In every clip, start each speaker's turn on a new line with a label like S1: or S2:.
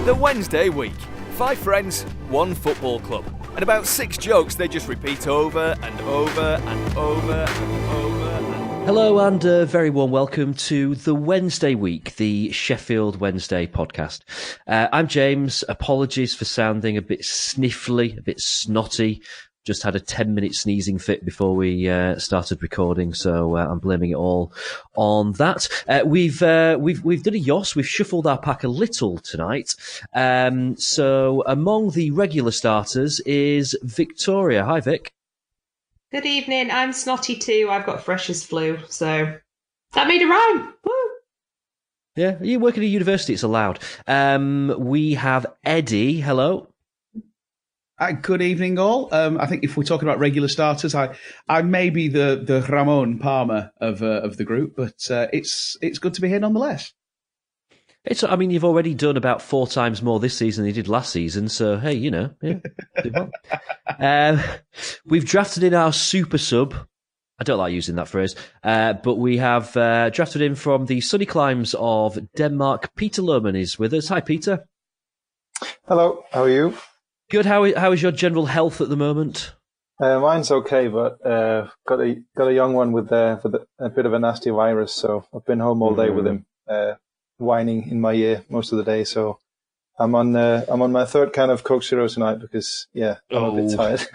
S1: The Wednesday week. 5 friends, 1 football club. And about 6 jokes they just repeat over and over and over and over and...
S2: Hello and a very warm welcome to The Wednesday Week, the Sheffield Wednesday podcast. I'm James. Apologies for sounding a bit sniffly, a bit snotty. Just had a 10-minute sneezing fit before we started recording, so I'm blaming it all on that. We've done a Yoss. We've shuffled our pack a little tonight. So among the regular starters is Victoria. Hi, Vic.
S3: Good evening. I'm snotty too. I've got freshest flu, so that made a rhyme. Woo!
S2: Yeah, you work at a university. It's allowed. We have Eddie. Hello.
S4: Good evening, all. I think if we're talking about regular starters, I may be the Ramon Palmer of the group, but it's good to be here nonetheless.
S2: I mean, you've already done about 4 times more this season than you did last season, so hey, you know, yeah, do well. We've drafted in our super sub. I don't like using that phrase, but we have drafted in from the sunny climes of Denmark. Peter Løhmann is with us. Hi, Peter.
S5: Hello. How are you?
S2: Good. How is your general health at the moment?
S5: Mine's okay, but got a young one with a bit of a nasty virus, so I've been home all day with him, whining in my ear most of the day. So I'm on my 3rd can of Coke Zero tonight because I'm a bit tired.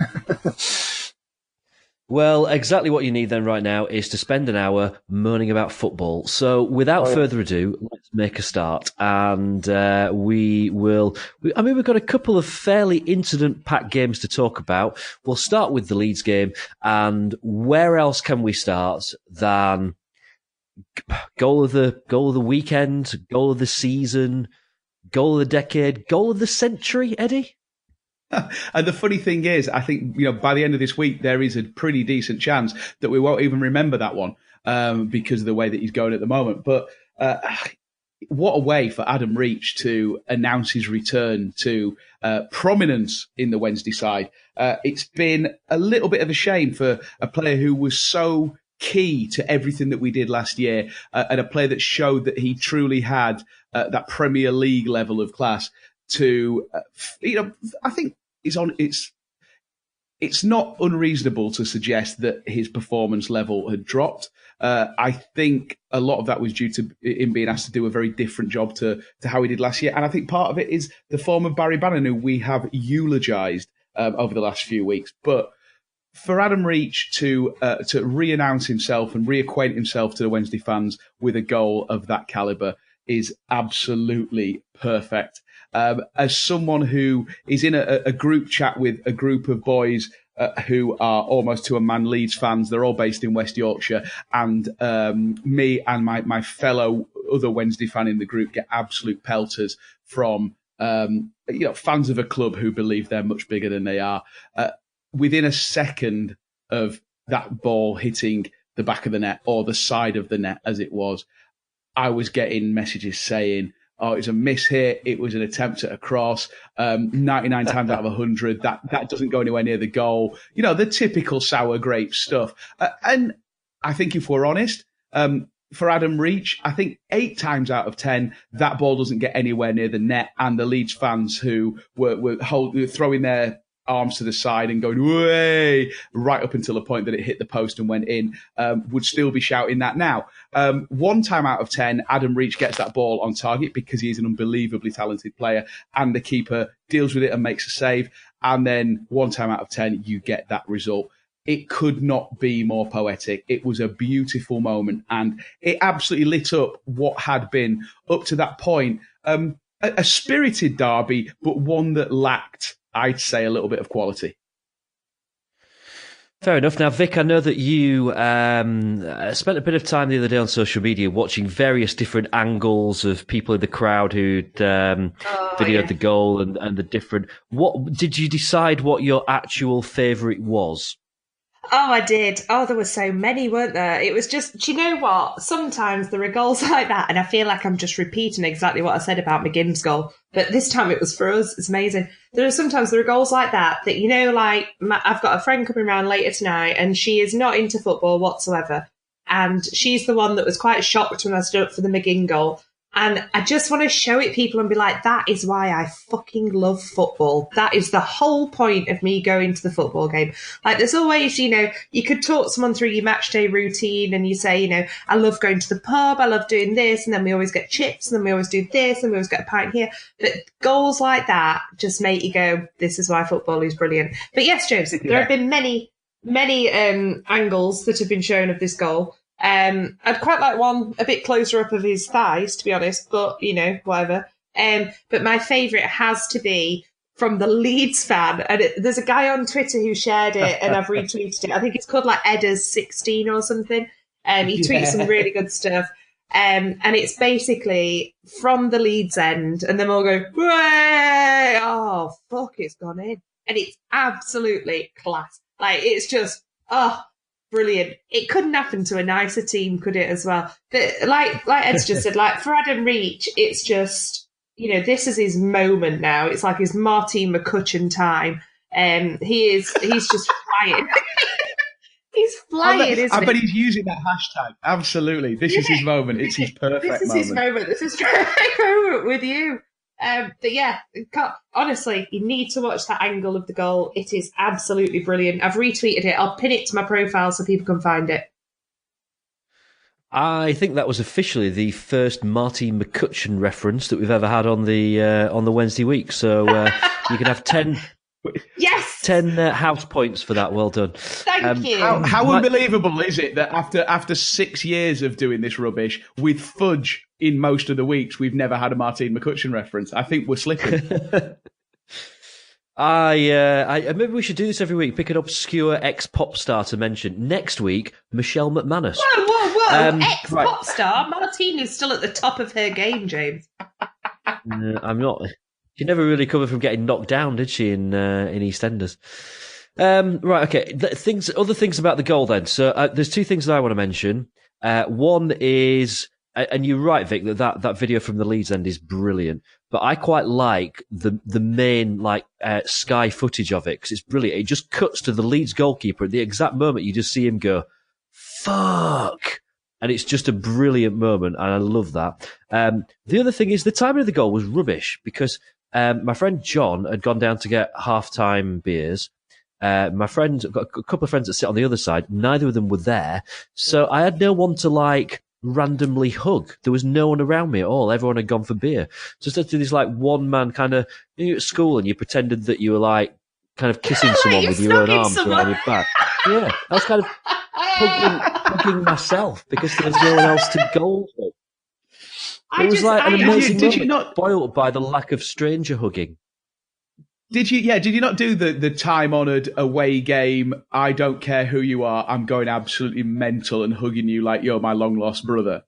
S2: Well, exactly what you need then right now is to spend an hour moaning about football. So without further ado, let's make a start. And we've got a couple of fairly incident-packed games to talk about. We'll start with the Leeds game. And where else can we start than goal of the weekend, goal of the season, goal of the decade, goal of the century, Eddie?
S4: And the funny thing is, I think, by the end of this week, there is a pretty decent chance that we won't even remember that one because of the way that he's going at the moment. But what a way for Adam Reach to announce his return to prominence in the Wednesday side. It's been a little bit of a shame for a player who was so key to everything that we did last year and a player that showed that he truly had that Premier League level of class to, I think it's not unreasonable to suggest that his performance level had dropped. I think a lot of that was due to him being asked to do a very different job to how he did last year. And I think part of it is the form of Barry Bannon, who we have eulogised over the last few weeks. But for Adam Reach to re-announce himself and reacquaint himself to the Wednesday fans with a goal of that calibre is absolutely perfect. As someone who is in a group chat with a group of boys who are almost to a man Leeds fans, they're all based in West Yorkshire, and me and my fellow other Wednesday fan in the group get absolute pelters from fans of a club who believe they're much bigger than they are. Within a second of that ball hitting the back of the net or the side of the net, as it was, I was getting messages saying, oh, it was a miss here. It was an attempt at a cross. 99 times out of 100, that doesn't go anywhere near the goal. The typical sour grape stuff. And I think if we're honest, for Adam Reach, I think 8 times out of 10, that ball doesn't get anywhere near the net. And the Leeds fans who were throwing their arms to the side and going, way, right up until the point that it hit the post and went in, would still be shouting that now. 1 time out of 10, Adam Reach gets that ball on target because he is an unbelievably talented player and the keeper deals with it and makes a save. And then 1 time out of 10, you get that result. It could not be more poetic. It was a beautiful moment and it absolutely lit up what had been, up to that point, a spirited derby, but one that lacked, I'd say, a little bit of quality.
S2: Fair enough. Now, Vic, I know that you spent a bit of time the other day on social media watching various different angles of people in the crowd who'd videoed the goal and the different... What did you decide what your actual favourite was?
S3: Oh, I did. Oh, there were so many, weren't there? It was just, do you know what? Sometimes there are goals like that, and I feel like I'm just repeating exactly what I said about McGinn's goal. But this time it was for us. It's amazing. There are goals like that, like, I've got a friend coming around later tonight, and she is not into football whatsoever. And she's the one that was quite shocked when I stood up for the McGinn goal. And I just want to show it people and be like, that is why I fucking love football. That is the whole point of me going to the football game. Like, there's always, you could talk someone through your match day routine and you say, I love going to the pub, I love doing this, and then we always get chips, and then we always do this, and we always get a pint here. But goals like that just make you go, this is why football is brilliant. But yes, James, there have been many angles that have been shown of this goal. I'd quite like one a bit closer up of his thighs, to be honest, but, whatever. But my favourite has to be from the Leeds fan. And there's a guy on Twitter who shared it, and I've retweeted it. I think it's called like Edders16 or something. He tweets some really good stuff. And it's basically from the Leeds end, and then we'll go, "Way! Oh, fuck, it's gone in." And it's absolutely class. Like, it's just, brilliant. It couldn't happen to a nicer team, could it, as well? But like Ed's just said, like, for Adam Reach, it's just, this is his moment now. It's like his Martin McCutcheon time. He's just flying. He's flying, isn't he?
S4: I bet he's using that hashtag. Absolutely. This is his moment. It's his perfect moment.
S3: This is his moment. This is his perfect moment with you. But yeah, honestly, you need to watch that angle of the goal. It is absolutely brilliant. I've retweeted it. I'll pin it to my profile so people can find it.
S2: I think that was officially the first Marty McCutcheon reference that we've ever had on the Wednesday week. So you can have 10 house points for that. Well done.
S3: Thank you.
S4: How unbelievable is it that after 6 years of doing this rubbish with fudge in most of the weeks, we've never had a Martin McCutcheon reference? I think we're slipping.
S2: Maybe we should do this every week. Pick an obscure ex-pop star to mention. Next week, Michelle McManus.
S3: Whoa! Ex-pop star? Martine is still at the top of her game, James.
S2: I'm not. She never really recovered from getting knocked down, did she, in EastEnders? Right, okay. Other things about the goal then. So there's two things that I want to mention. One is, and you're right, Vic, that video from the Leeds end is brilliant. But I quite like the main Sky footage of it, because it's brilliant. It just cuts to the Leeds goalkeeper at the exact moment you just see him go, "Fuck!" And it's just a brilliant moment, and I love that. The other thing is the timing of the goal was rubbish, because my friend John had gone down to get half-time beers. My friend got a couple of friends that sit on the other side. Neither of them were there, so I had no one to randomly hug. There was no one around me at all. Everyone had gone for beer. So instead of this one man kind of, you're at school and you pretended that you were kind of kissing someone with your own arms around your back. Yeah, I was kind of hugging myself because there was no one else to go with. It was an amazing moment, spoiled by the lack of stranger hugging.
S4: Did you not do the time-honoured away game, I don't care who you are, I'm going absolutely mental and hugging you like you're my long-lost brother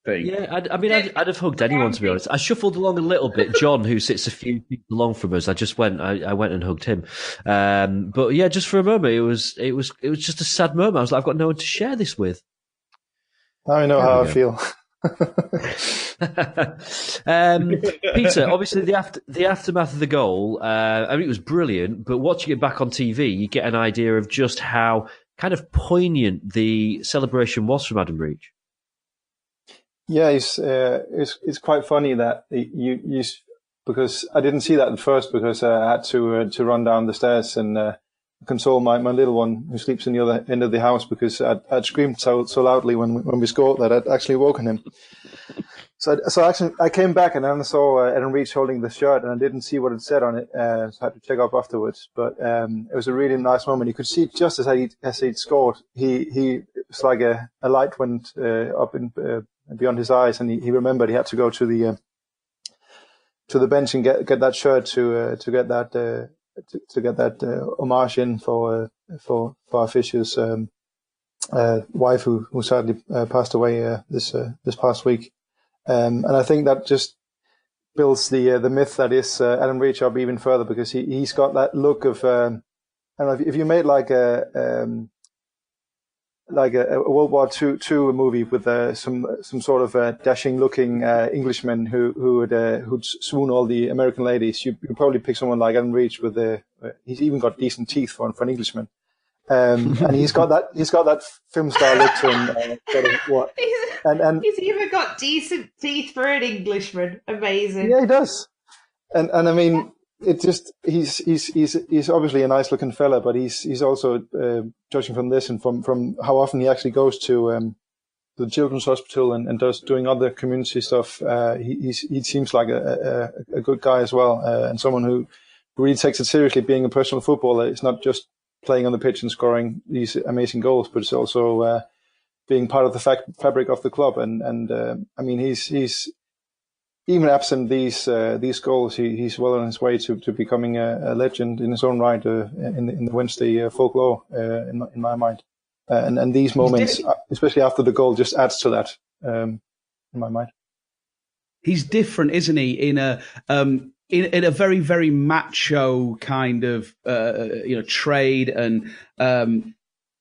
S4: thing? Yeah,
S2: I'd have hugged anyone, to be honest. I shuffled along a little bit. John, who sits a few feet along from us, I went and hugged him. But yeah, just for a moment, it was just a sad moment. I was like, I've got no one to share this with.
S5: Now I know how I feel.
S2: Peter, obviously the aftermath of the goal, it was brilliant, but watching it back on TV, you get an idea of just how kind of poignant the celebration was from Adam Reach.
S5: Yeah, it's quite funny that you because I didn't see that at first, because I had to run down the stairs and console my little one who sleeps in the other end of the house, because I'd screamed so loudly when we scored that I'd actually woken him. So actually I came back and then I saw Adam Reach holding the shirt, and I didn't see what it said on it, so I had to check up afterwards. But it was a really nice moment. You could see just as he'd scored, he it's like a light went up in beyond his eyes, and he remembered he had to go to the bench and get that shirt to get that homage in for our Fisher's wife, who sadly passed away this past week. And I think that just builds the myth that is Adam Reach up even further, because he's got that look of I don't know if you made like a World War II movie with some sort of dashing looking Englishman who'd swoon all the American ladies. You'd probably pick someone like Adam Reach with he's even got decent teeth for an Englishman. And he's got that film star look to him. Sort of what? and
S3: He's even got decent teeth for an Englishman. Amazing.
S5: Yeah, he does. And I mean, it just he's obviously a nice looking fella, but he's also judging from this and from how often he actually goes to the children's hospital and doing other community stuff. He seems like a good guy as well, and someone who really takes it seriously. Being a professional footballer, it's not just playing on the pitch and scoring these amazing goals, but it's also being part of the fabric of the club. And I mean, he's even absent these goals, he's well on his way to becoming a legend in his own right in the Wednesday folklore, in my mind. And these moments, especially after the goal, just adds to that in my mind.
S4: He's different, isn't he? In a very, very macho kind of trade, and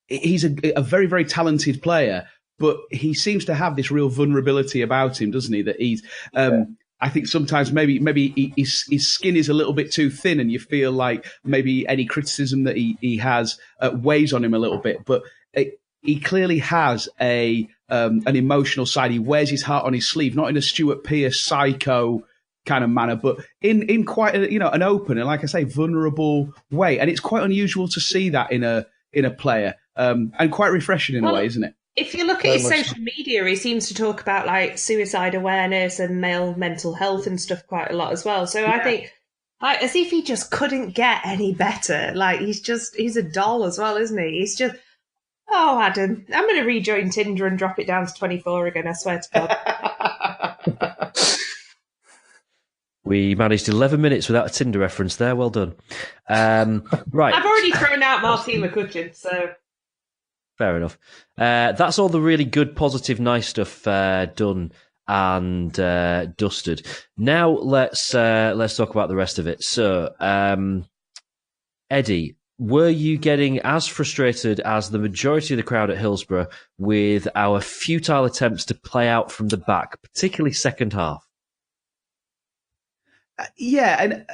S4: he's a very, very talented player. But he seems to have this real vulnerability about him, doesn't he? That he's, I think sometimes maybe his skin is a little bit too thin, and you feel like maybe any criticism that he has weighs on him a little bit. But he clearly has an emotional side. He wears his heart on his sleeve, not in a Stuart Pearce psycho kind of manner, but in quite an open and, like I say, vulnerable way. And it's quite unusual to see that in a player, and quite refreshing in a way, isn't it?
S3: If you look at his social media, he seems to talk about like suicide awareness and male mental health and stuff quite a lot as well. So I think, like, as if he just couldn't get any better. Like, he's a doll as well, isn't he? He's just, oh, Adam, I'm going to rejoin Tinder and drop it down to 24 again, I swear to God.
S2: We managed 11 minutes without a Tinder reference there. Well done. Right.
S3: I've already thrown out Martin McCutcheon, so...
S2: Fair enough. That's all the really good, positive, nice stuff done and dusted. Now let's talk about the rest of it. So, Eddie, were you getting as frustrated as the majority of the crowd at Hillsborough with our futile attempts to play out from the back, particularly second half?
S4: Yeah, and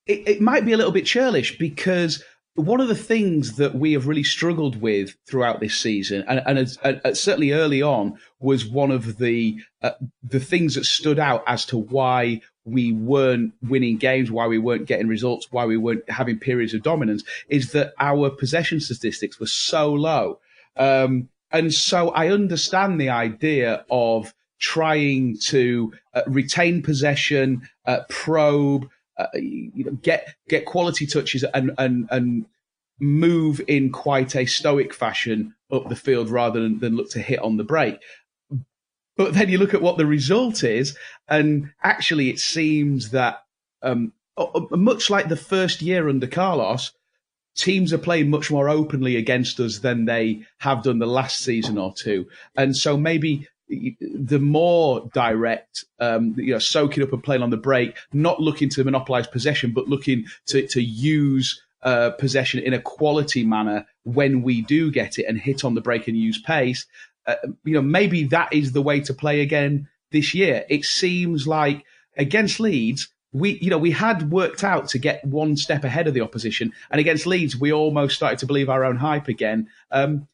S4: it might be a little bit churlish, because one of the things that we have really struggled with throughout this season, and certainly early on, was one of the things that stood out as to why we weren't winning games, why we weren't getting results, why we weren't having periods of dominance, is that our possession statistics were so low. And so I understand the idea of trying to retain possession, probe, get quality touches and move in quite a stoic fashion up the field rather than look to hit on the break. But then you look at what the result is, and actually it seems that much like the first year under Carlos, teams are playing much more openly against us than they have done the last season or two. And so maybe the more direct, soaking up and playing on the break, not looking to monopolise possession, but looking to use possession in a quality manner when we do get it and hit on the break and use pace. Maybe that is the way to play again this year. It seems like against Leeds, we had worked out to get one step ahead of the opposition, and against Leeds, we almost started to believe our own hype again. And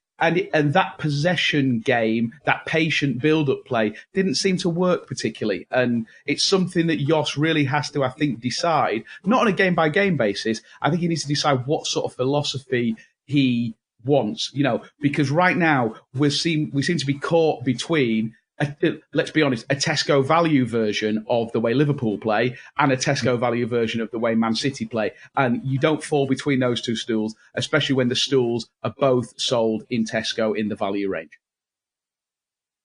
S4: that possession game, that patient build-up play, didn't seem to work particularly. And it's something that Jos really has to, I think, decide, not on a game-by-game basis. I think he needs to decide what sort of philosophy he wants, because right now we seem to be caught between, let's be honest, a Tesco value version of the way Liverpool play and a Tesco value version of the way Man City play. And you don't fall between those two stools, especially when the stools are both sold in Tesco in the value range.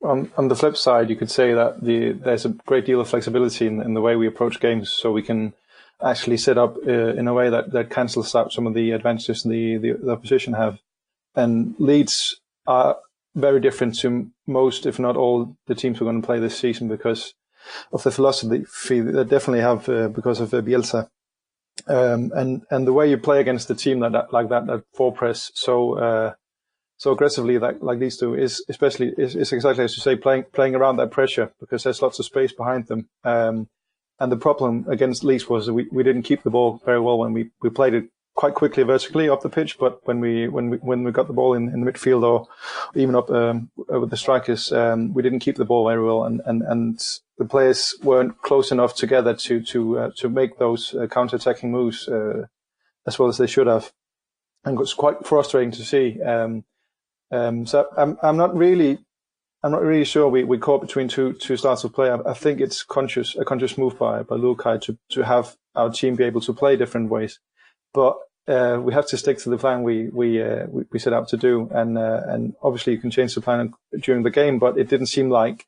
S5: On the flip side, you could say that there's a great deal of flexibility in the way we approach games, so we can actually set up in a way that cancels out some of the advantages the opposition have. And Leeds are very different to most, if not all, the teams we're going to play this season because of the philosophy they definitely have because of Bielsa. And the way you play against the team that four press so aggressively like these two is exactly as you say, playing around that pressure because there's lots of space behind them. And the problem against Leeds was we didn't keep the ball very well when we played it quite quickly vertically up the pitch, but when we got the ball in the midfield or even up with the strikers, we didn't keep the ball very well, and the players weren't close enough together to make those counter-attacking moves as well as they should have, and it was quite frustrating to see. So I'm not really sure we caught between two styles of play. I think it's a conscious move by Lukai to have our team be able to play different ways. But we have to stick to the plan we set out to do, and obviously you can change the plan during the game. But it didn't seem like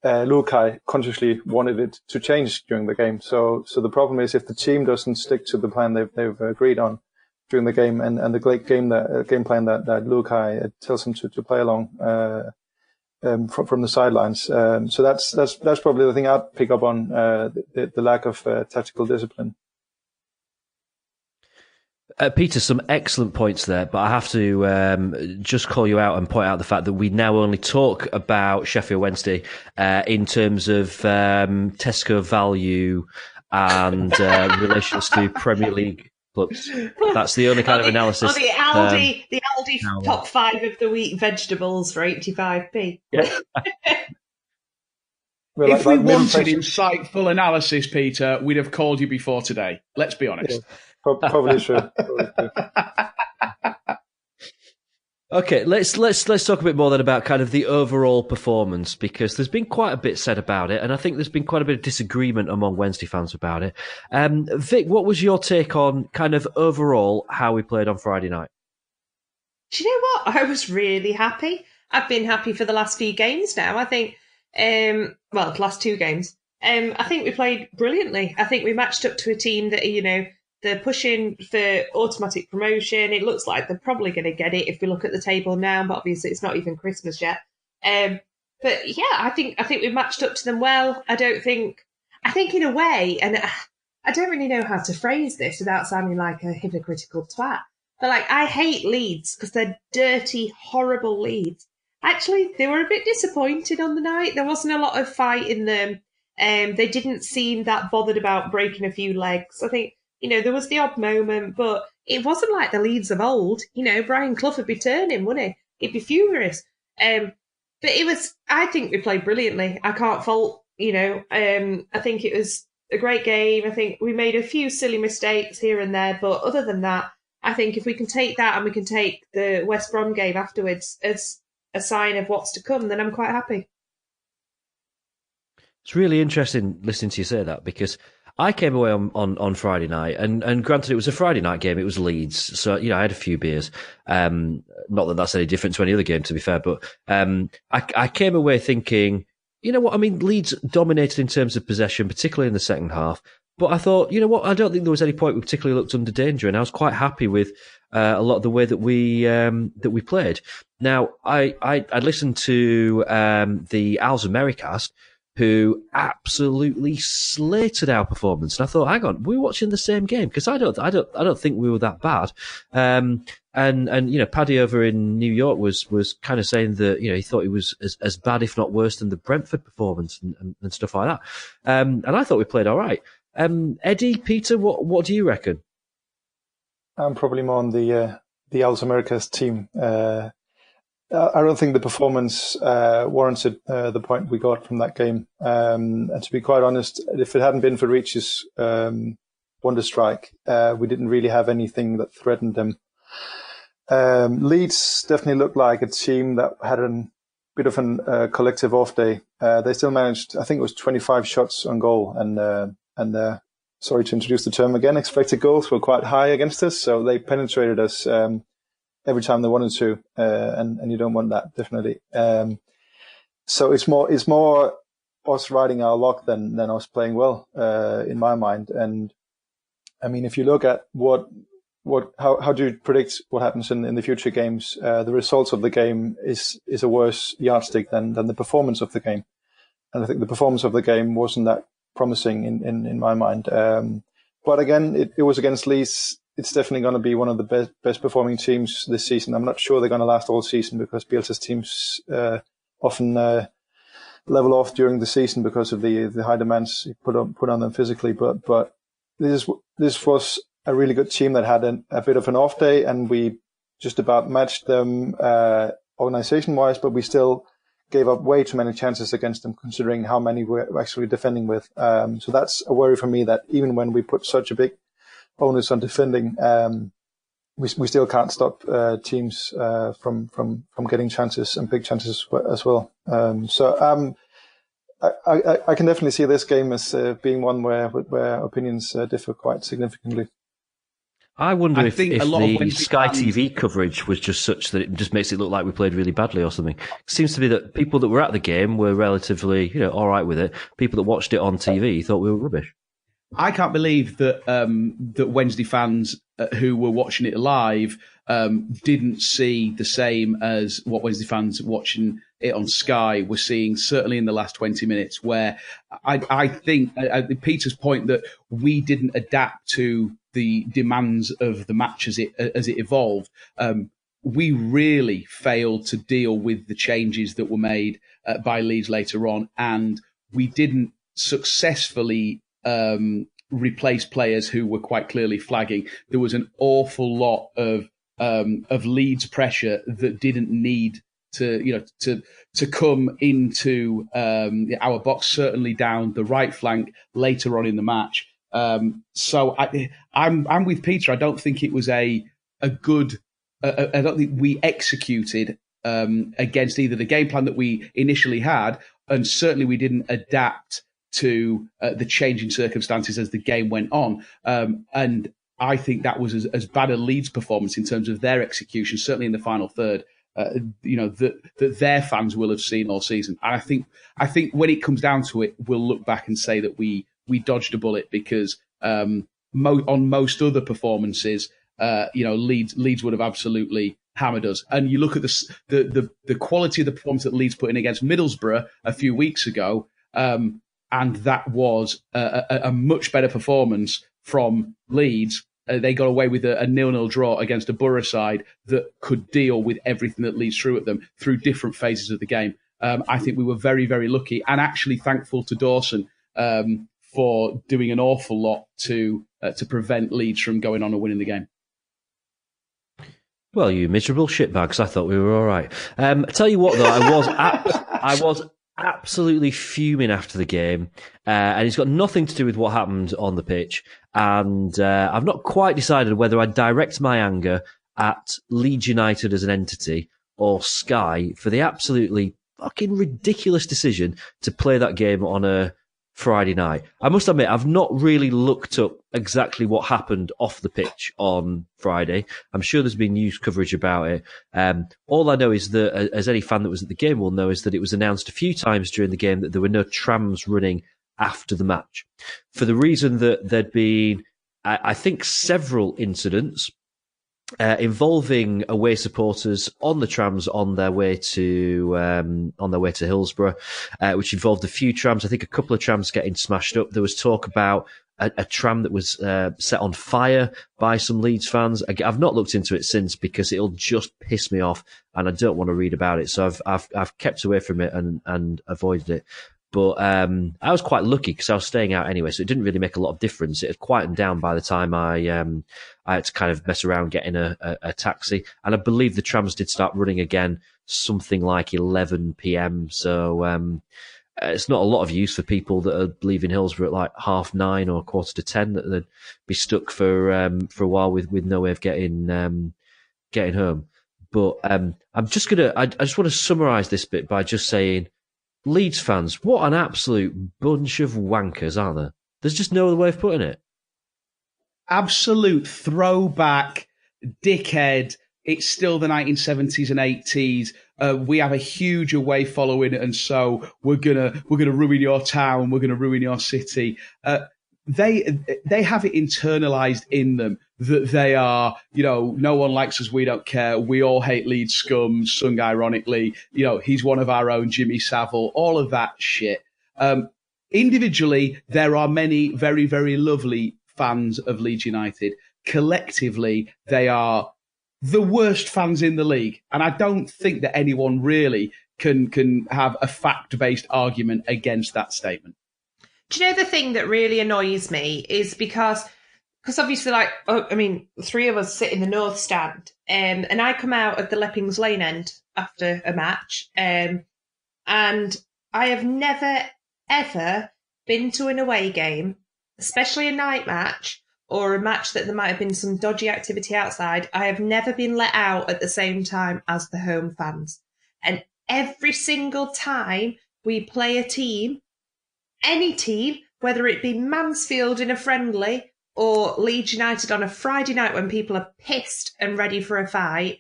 S5: Lukai consciously wanted it to change during the game. So the problem is if the team doesn't stick to the plan they've agreed on during the game, and the game plan that Lukai tells them to play along from the sidelines. So that's probably the thing I'd pick up on, the lack of tactical discipline.
S2: Peter, some excellent points there, but I have to just call you out and point out the fact that we now only talk about Sheffield Wednesday in terms of Tesco value and relations to Premier League clubs. That's the only kind of analysis.
S3: Or the Aldi top 5 of the week vegetables for 85p.
S2: Yeah.
S4: Well, if we wanted insightful analysis, Peter, we'd have called you before today. Let's be honest.
S5: Yeah. Probably true.
S2: Okay, let's talk a bit more then about kind of the overall performance, because there's been quite a bit said about it, and I think there's been quite a bit of disagreement among Wednesday fans about it. Vic, what was your take on kind of overall how we played on Friday night?
S3: Do you know what? I was really happy. I've been happy for the last few games now. I think, the last 2 games. I think we played brilliantly. I think we matched up to a team that, they're pushing for automatic promotion. It looks like they're probably going to get it if we look at the table now, but obviously it's not even Christmas yet. But yeah, I think we matched up to them well. I think in a way, and I don't really know how to phrase this without sounding like a hypocritical twat, but I hate Leeds because they're dirty, horrible Leeds. Actually, they were a bit disappointed on the night. There wasn't a lot of fight in them. They didn't seem that bothered about breaking a few legs. I think, there was the odd moment, but it wasn't like the Leeds of old. Brian Clough would be turning, wouldn't he? He'd be furious. But I think we played brilliantly. I can't fault, I think it was a great game. I think we made a few silly mistakes here and there, but other than that, I think if we can take that and we can take the West Brom game afterwards as a sign of what's to come, then I'm quite happy.
S2: It's really interesting listening to you say that, because I came away on Friday night, and granted it was a Friday night game, it was Leeds, so I had a few beers. Not that that's any different to any other game, to be fair, but I came away thinking, Leeds dominated in terms of possession, particularly in the second half. But I thought, I don't think there was any point we particularly looked under danger, and I was quite happy with a lot of the way that we played. Now, I listened to the Al's Americast, who absolutely slated our performance, and I thought, hang on, we're watching the same game, because I don't think we were that bad. And Paddy over in New York was kind of saying that he thought it was as bad, if not worse, than the Brentford performance and stuff like that. And I thought we played all right. Eddie, Peter, what do you reckon?
S5: I'm probably more on the Al's Americas team. I don't think the performance warranted the point we got from that game. And to be quite honest, if it hadn't been for Reach's wonder strike, we didn't really have anything that threatened them. Leeds definitely looked like a team that had a bit of a collective off day. They still managed, I think it was 25 shots on goal, and sorry to introduce the term again, expected goals were quite high against us, so they penetrated us every time they wanted to, and you don't want that, definitely. So it's more us riding our luck than us playing well, in my mind. And I mean, if you look at how do you predict what happens in the future games? The results of the game is a worse yardstick than the performance of the game. And I think the performance of the game wasn't that promising in my mind. But again, it was against Leeds. It's definitely going to be one of the best performing teams this season. I'm not sure they're going to last all season, because Bielsa's teams often level off during the season because of the high demands he put on them physically. But this was a really good team that had a bit of an off day, and we just about matched them organization-wise, but we still gave up way too many chances against them, considering how many we're actually defending with. So that's a worry for me, that even when we put such a big onus on defending, we still can't stop teams from getting chances, and big chances as well. I can definitely see this game as being one where opinions differ quite significantly.
S2: I wonder if the Sky TV coverage was just such that it just makes it look like we played really badly or something. It seems to be that people that were at the game were relatively, all right with it. People that watched it on TV thought we were rubbish.
S4: I can't believe that that Wednesday fans who were watching it live didn't see the same as what Wednesday fans watching it on Sky were seeing, certainly in the last 20 minutes, where I think Peter's point that we didn't adapt to the demands of the match as it evolved. We really failed to deal with the changes that were made by Leeds later on, and we didn't successfully replace players who were quite clearly flagging. There was an awful lot of Leeds pressure that didn't need to come into our box, certainly down the right flank later on in the match. So I'm with Peter. I don't think it was a good. I don't think we executed against either the game plan that we initially had, and certainly we didn't adapt to the changing circumstances as the game went on. And I think that was as bad a Leeds performance in terms of their execution, certainly in the final third, that their fans will have seen all season. And I think when it comes down to it, we'll look back and say that we dodged a bullet, because on most other performances, Leeds would have absolutely hammered us. And you look at the quality of the performance that Leeds put in against Middlesbrough a few weeks ago, and that was a much better performance from Leeds. They got away with a 0-0 draw against a Borough side that could deal with everything that Leeds threw at them through different phases of the game. I think we were very, very lucky, and actually thankful to Dawson for doing an awful lot to prevent Leeds from going on and winning the game.
S2: Well, you miserable shitbags! I thought we were all right. I tell you what, though, I was absolutely fuming after the game, and it's got nothing to do with what happened on the pitch. And I've not quite decided whether I direct my anger at Leeds United as an entity or Sky for the absolutely fucking ridiculous decision to play that game on a Friday night. I must admit, I've not really looked up exactly what happened off the pitch on Friday. I'm sure there's been news coverage about it. All I know is that, as any fan that was at the game will know, is that it was announced a few times during the game that there were no trams running after the match, for the reason that there'd been, I think, several incidents involving away supporters on the trams on their way to Hillsborough, which involved a few trams. I think a couple of trams getting smashed up. There was talk about a tram that was set on fire by some Leeds fans. I've not looked into it since, because it'll just piss me off, and I don't want to read about it. So I've kept away from it and avoided it. But I was quite lucky, because I was staying out anyway, so it didn't really make a lot of difference. It had quietened down by the time I had to kind of mess around getting a taxi. And I believe the trams did start running again something like 11 p.m. So it's not a lot of use for people that are leaving Hillsborough at like 9:30 or 9:45, that they'd be stuck for a while with no way of getting home. But I just want to summarise this bit by just saying, Leeds fans, what an absolute bunch of wankers, aren't there? There's just no other way of putting it.
S4: Absolute throwback, dickhead. It's still the 1970s and 80s. We have a huge away following, and so we're gonna ruin your town. We're gonna ruin your city. They have it internalized in them that they are, no one likes us, we don't care, we all hate Leeds scum, sung ironically, he's one of our own, Jimmy Savile, all of that shit. Individually, there are many very, very lovely fans of Leeds United. Collectively, they are the worst fans in the league. And I don't think that anyone really can have a fact-based argument against that statement.
S3: Do you know the thing that really annoys me is because because obviously, three of us sit in the north stand, and I come out at the Leppings Lane end after a match, and I have never, ever been to an away game, especially a night match or a match that there might have been some dodgy activity outside. I have never been let out at the same time as the home fans. And every single time we play a team, any team, whether it be Mansfield in a friendly or Leeds United on a Friday night when people are pissed and ready for a fight,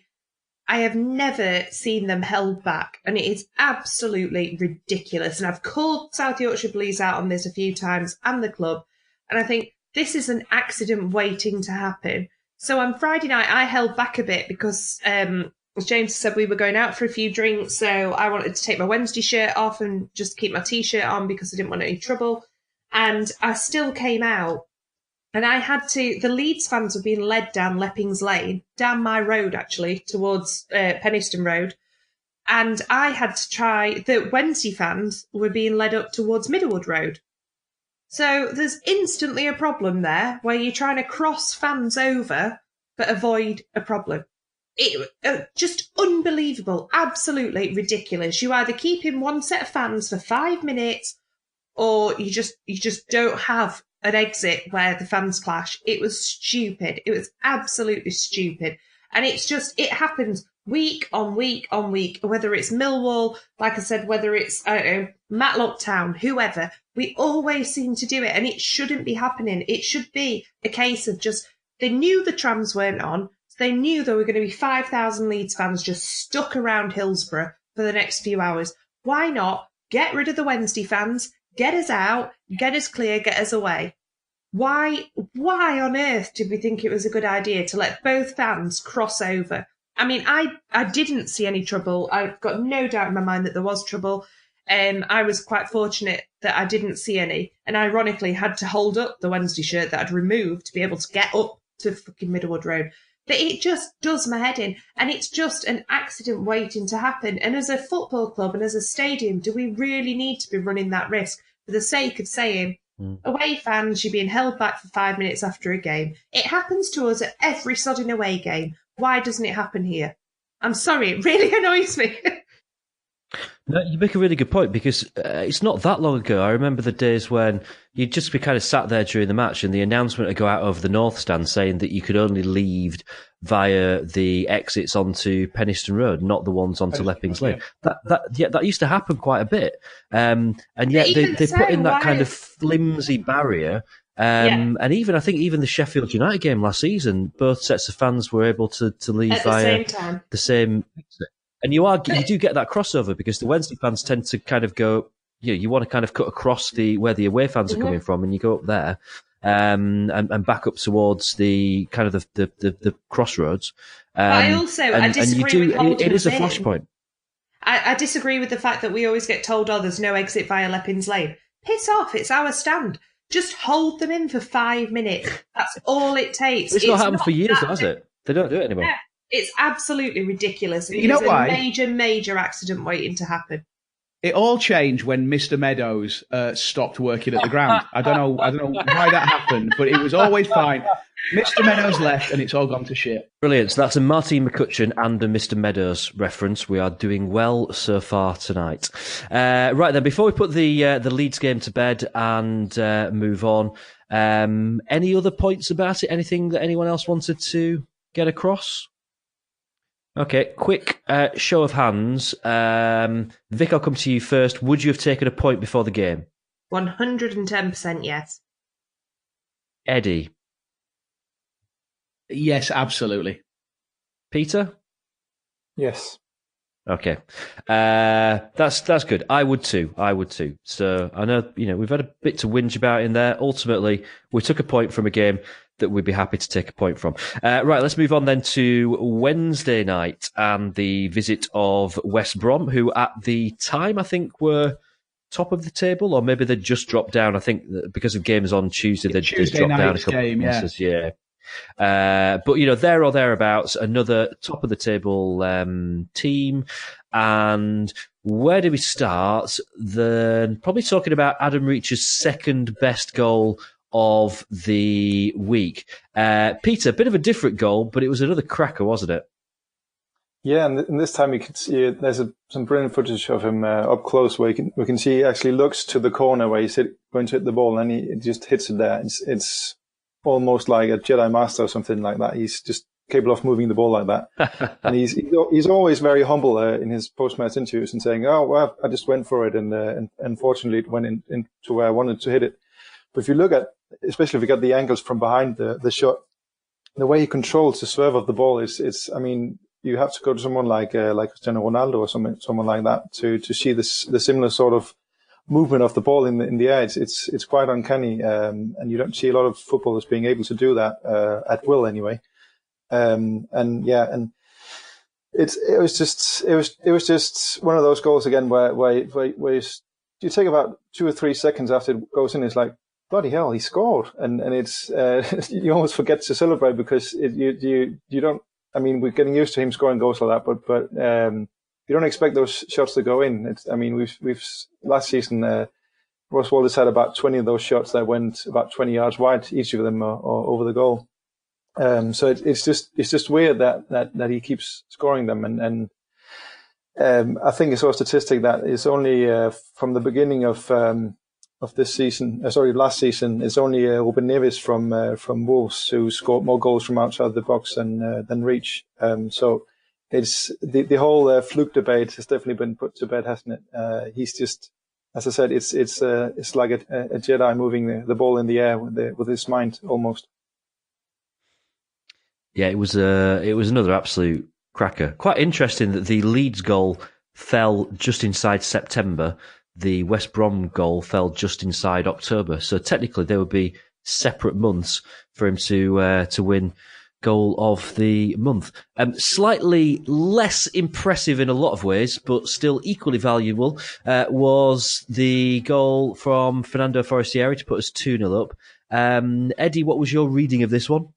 S3: I have never seen them held back, and it is absolutely ridiculous. And I've called South Yorkshire Police out on this a few times and the club, and I think this is an accident waiting to happen. So on Friday night, I held back a bit because, as James said, we were going out for a few drinks, so I wanted to take my Wednesday shirt off and just keep my T-shirt on because I didn't want any trouble. And I still came out. And I had to, the Leeds fans were being led down Leppings Lane, down my road actually, towards Penistone Road. And I had to try, the Wednesday fans were being led up towards Middlewood Road. So there's instantly a problem there where you're trying to cross fans over but avoid a problem. It just unbelievable, absolutely ridiculous. You either keep in one set of fans for 5 minutes or you just don't have an exit where the fans clash. It was stupid. It was absolutely stupid. And it happens week on week on week, whether it's Millwall, like I said, whether it's, Matlock Town, whoever, we always seem to do it, and it shouldn't be happening. It should be a case of just, they knew the trams weren't on, so they knew there were going to be 5,000 Leeds fans just stuck around Hillsborough for the next few hours. Why not get rid of the Wednesday fans, get us out, get us clear, get us away? Why on earth did we think it was a good idea to let both fans cross over? I mean, I didn't see any trouble. I've got no doubt in my mind that there was trouble. I was quite fortunate that I didn't see any, and ironically had to hold up the Wednesday shirt that I'd removed to be able to get up to fucking Middlewood Road. But it just does my head in, and it's just an accident waiting to happen. And as a football club and as a stadium, do we really need to be running that risk for the sake of saying, away fans, you're being held back for 5 minutes after a game? It happens to us at every sodding away game. Why doesn't it happen here? I'm sorry, it really annoys me.
S2: No, you make a really good point, because it's not that long ago. I remember the days when you'd just be kind of sat there during the match and the announcement would go out over the north stand saying that you could only leave via the exits onto Penistone Road, not the ones onto Leppings Lane. That used to happen quite a bit. And yet they put in that kind of flimsy barrier. And I think even the Sheffield United game last season, both sets of fans were able to leave
S3: at the
S2: via
S3: same time.
S2: the same exit. And you do get that crossover, because the Wednesday fans tend to kind of go, you want to kind of cut across where the away fans are coming from, and you go up there, and back up towards the kind of the crossroads.
S3: I disagree with holding
S2: it is a
S3: them in.
S2: flashpoint.
S3: I disagree with the fact that we always get told, there's no exit via Leppings Lane. Piss off, it's our stand. Just hold them in for 5 minutes. That's all it takes.
S2: It's not happened for years, has it? They don't do it anymore.
S3: Yeah, it's absolutely ridiculous.
S4: You know why?
S3: It's a major accident waiting to happen.
S4: It all changed when Mr. Meadows stopped working at the ground. I don't know why that happened, but it was always fine. Mr. Meadows left, and it's all gone to shit.
S2: Brilliant. So that's a Martin McCutcheon and a Mr. Meadows reference. We are doing well so far tonight. Right then, before we put the Leeds game to bed and move on, any other points about it? Anything that anyone else wanted to get across? Okay, quick show of hands. Vic, I'll come to you first. Would you have taken a point before the game?
S3: 110% yes.
S2: Eddie?
S4: Yes, absolutely.
S2: Peter?
S5: Yes.
S2: Okay. That's good. I would too. So I know, we've had a bit to whinge about in there. Ultimately, we took a point from a game that we'd be happy to take a point from. Right, let's move on then to Wednesday night and the visit of West Brom, who at the time I think were top of the table, or maybe they'd just dropped down. I think that because of games on Tuesday, they'd dropped down a couple of places. Yeah. But there or thereabouts, another top of the table team. And where do we start? Probably talking about Adam Reach's second best goal of the week. Peter, a bit of a different goal, but it was another cracker, wasn't it?
S5: Yeah, and this time you can see there's some brilliant footage of him up close where we can see he actually looks to the corner where he's going to hit the ball, and he just hits it there. It's almost like a Jedi Master or something like that. He's just capable of moving the ball like that. And he's always very humble in his post-match interviews and saying, "Oh, well, I just went for it, and unfortunately it went into where I wanted to hit it." But if you look at, especially if you get the angles from behind the shot, the way he controls the swerve of the ball is I mean, you have to go to someone like Cristiano Ronaldo or someone like that to see the similar sort of movement of the ball in the air. It's quite uncanny, and you don't see a lot of footballers being able to do that at will anyway. And it was just one of those goals again where you take about 2 or 3 seconds after it goes in, it's like, bloody hell, he scored, and it's you almost forget to celebrate because you don't. I mean, we're getting used to him scoring goals like that, but you don't expect those shots to go in. I mean, we've last season Ross Walters had about 20 of those shots that went about 20 yards wide, each of them are over the goal. So it's just weird that he keeps scoring them, and I think I saw a statistic that is only from the beginning of this season. Last season, it's only Ruben Neves from Wolves who scored more goals from outside the box than Reach. So it's the whole fluke debate has definitely been put to bed, hasn't it? He's just, as I said, it's like a Jedi moving the ball in the air with his mind almost.
S2: Yeah, it was another absolute cracker. Quite interesting that the Leeds goal fell just inside September. The West Brom goal fell just inside October. So technically there would be separate months for him to win goal of the month. Slightly less impressive in a lot of ways, but still equally valuable, was the goal from Fernando Forestieri to put us 2-0 up. Eddie, what was your reading of this one?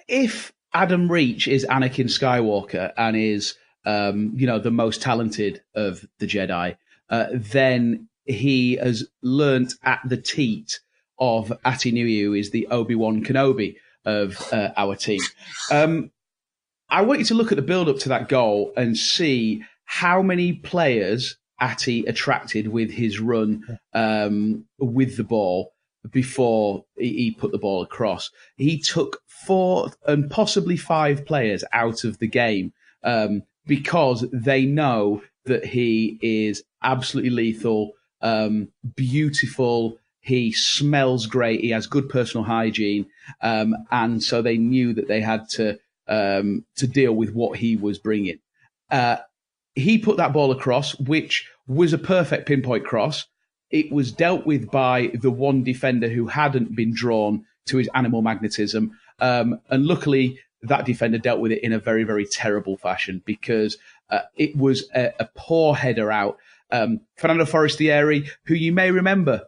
S4: If Adam Reach is Anakin Skywalker and is the most talented of the Jedi, then he has learnt at the teat of Ati Nui, who is the Obi-Wan Kenobi of our team. I want you to look at the build-up to that goal and see how many players Ati attracted with his run with the ball before he put the ball across. He took 4 and possibly 5 players out of the game because they know that he is absolutely lethal, beautiful, he smells great, he has good personal hygiene, and so they knew that they had to deal with what he was bringing. He put that ball across, which was a perfect pinpoint cross. It was dealt with by the one defender who hadn't been drawn to his animal magnetism. And luckily, that defender dealt with it in a very, very terrible fashion because it was a poor header out. Fernando Forestieri, who you may remember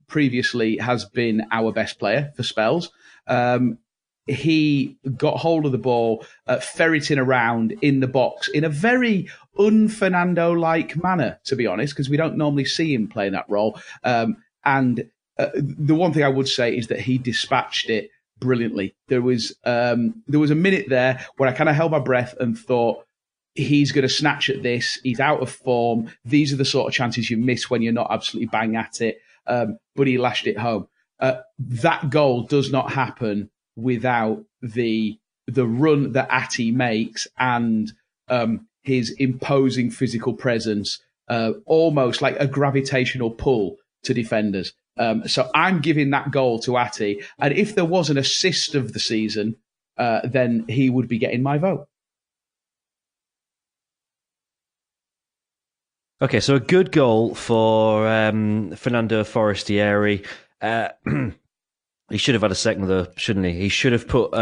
S4: previously has been our best player for spells, he got hold of the ball, ferreting around in the box in a very un-Fernando-like manner, to be honest, because we don't normally see him playing that role. And the one thing I would say is that he dispatched it brilliantly. There was a minute there where I kind of held my breath and thought, he's going to snatch at this. He's out of form. These are the sort of chances you miss when you're not absolutely bang at it. But he lashed it home. That goal does not happen without the run that Ati makes and his imposing physical presence, almost like a gravitational pull to defenders. So I'm giving that goal to Ati. And if there was an assist of the season, then he would be getting my vote.
S2: Okay, so a good goal for Fernando Forestieri. He should have had a second though, shouldn't he? He should have put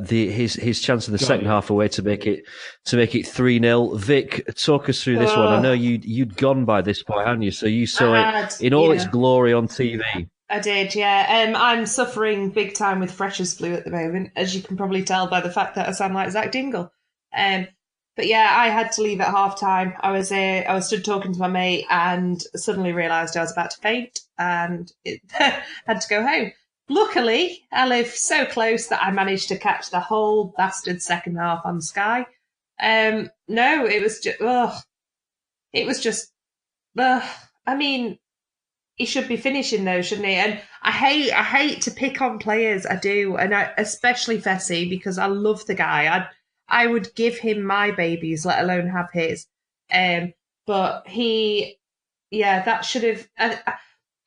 S2: his chance in the second half away to make it 3-0. Vic, talk us through this one. I know you'd gone by this point, hadn't you? So you saw it in all its glory on TV.
S3: I did, yeah. I'm suffering big time with Freshers flu at the moment, as you can probably tell by the fact that I sound like Zach Dingle. But yeah, I had to leave at half time. I was stood talking to my mate and suddenly realised I was about to faint and had to go home. Luckily, I live so close that I managed to catch the whole bastard second half on Sky. No, it was just, I mean, he should be finishing though, shouldn't he? And I hate to pick on players, I do, and especially Fessy, because I love the guy. I would give him my babies, let alone have his. But that should have.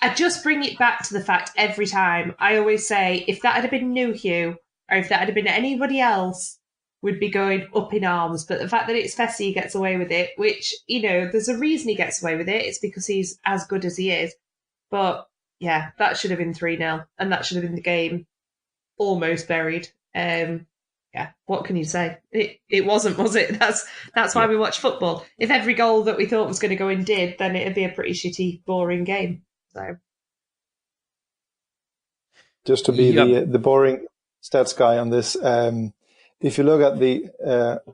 S3: I just bring it back to the fact every time. I always say, if that had been New Hugh, or if that had been anybody else, we'd be going up in arms. But the fact that it's Fessy who gets away with it, which, there's a reason he gets away with it. It's because he's as good as he is. But yeah, that should have been 3-0, and that should have been the game almost buried. Yeah, what can you say? It wasn't, was it? That's why we watch football. If every goal that we thought was going to go in did, then it'd be a pretty shitty, boring game. So,
S5: just to be the boring stats guy on this, if you look at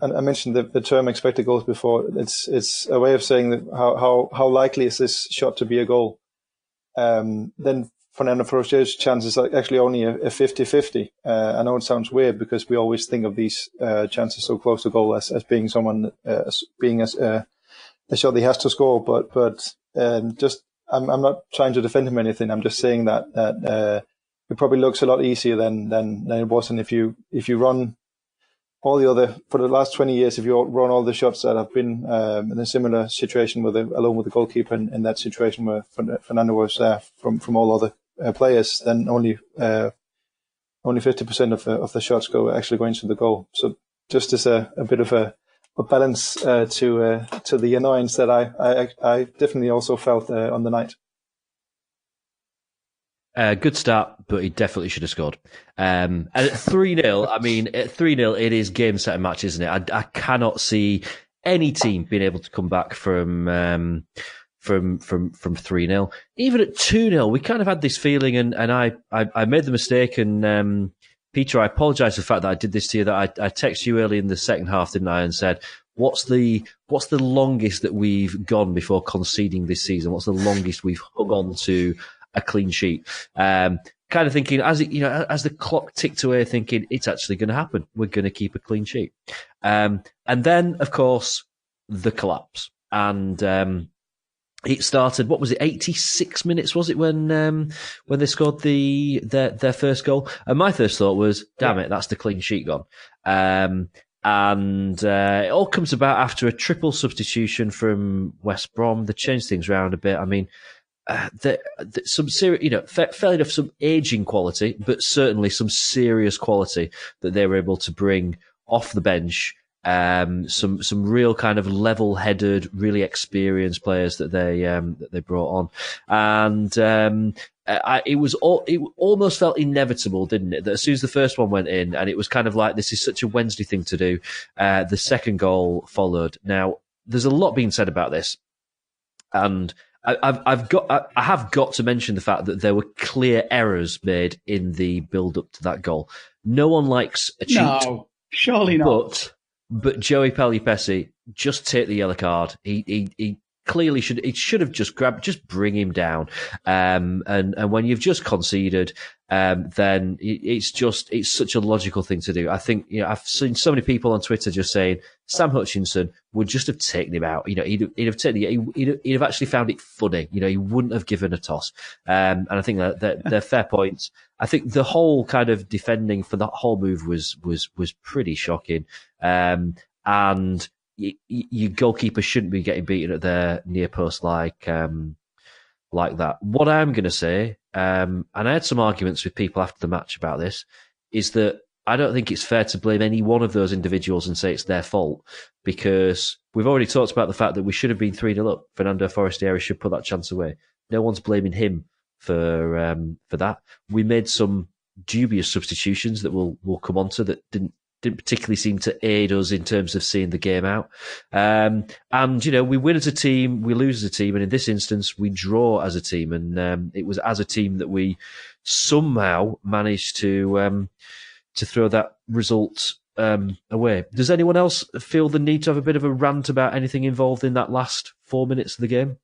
S5: I mentioned the term expected goals before. It's a way of saying that how likely is this shot to be a goal? Then Fernando Forostier's chances are actually only a 50-50. I know it sounds weird because we always think of these chances so close to goal as being someone being a shot that he has to score. But I'm not trying to defend him or anything. I'm just saying that it probably looks a lot easier than it was. And if you run all the other, for the last 20 years, if you run all the shots that have been in a similar situation along with the goalkeeper in that situation where Fernando was from all other players, then only 50% of the shots actually go into the goal. So just as a bit of a balance to the annoyance that I definitely also felt on the night.
S2: Good start, but he definitely should have scored. And at 3-0, at 3-0, it is game, set, and match, isn't it? I cannot see any team being able to come back from 3-0. Even at 2-0, we kind of had this feeling, and I made the mistake, and Peter, I apologise for the fact that I did this to you, that I texted you early in the second half, didn't I, and said, what's the longest that we've gone before conceding this season? What's the longest we've hung on to a clean sheet? Kind of thinking, as the clock ticked away, thinking it's actually going to happen. We're going to keep a clean sheet. And then, of course, the collapse. And it started, what was it, 86 minutes, was it, when they scored their first goal? And my first thought was, damn it, that's the clean sheet gone. And it all comes about after a triple substitution from West Brom. They changed things around a bit. I mean, some serious, fairly enough, some aging quality, but certainly some serious quality that they were able to bring off the bench. Some real kind of level-headed, really experienced players that they brought on, and it almost felt inevitable, didn't it? That as soon as the first one went in, and it was kind of like, this is such a Wednesday thing to do. The second goal followed. Now, there's a lot being said about this, and I have got to mention the fact that there were clear errors made in the build-up to that goal. No one likes a cheat.
S4: No, surely not.
S2: But Joey Pelupessy, just take the yellow card. He clearly should have just bring him down. And when you've just conceded, then it's such a logical thing to do. I think, I've seen so many people on Twitter just saying Sam Hutchinson would just have taken him out. He'd have actually found it funny. He wouldn't have given a toss. And I think that they're fair points. I think the whole kind of defending for that whole move was pretty shocking. And your goalkeeper shouldn't be getting beaten at their near post like that. What I'm going to say, and I had some arguments with people after the match about this, is that I don't think it's fair to blame any one of those individuals and say it's their fault, because we've already talked about the fact that we should have been 3-0 up. Fernando Forestieri should put that chance away. No one's blaming him for that. We made some dubious substitutions that we'll come on to that didn't particularly seem to aid us in terms of seeing the game out. And, we win as a team, we lose as a team, and in this instance, we draw as a team. And it was as a team that we somehow managed to throw that result away. Does anyone else feel the need to have a bit of a rant about anything involved in that last 4 minutes of the game?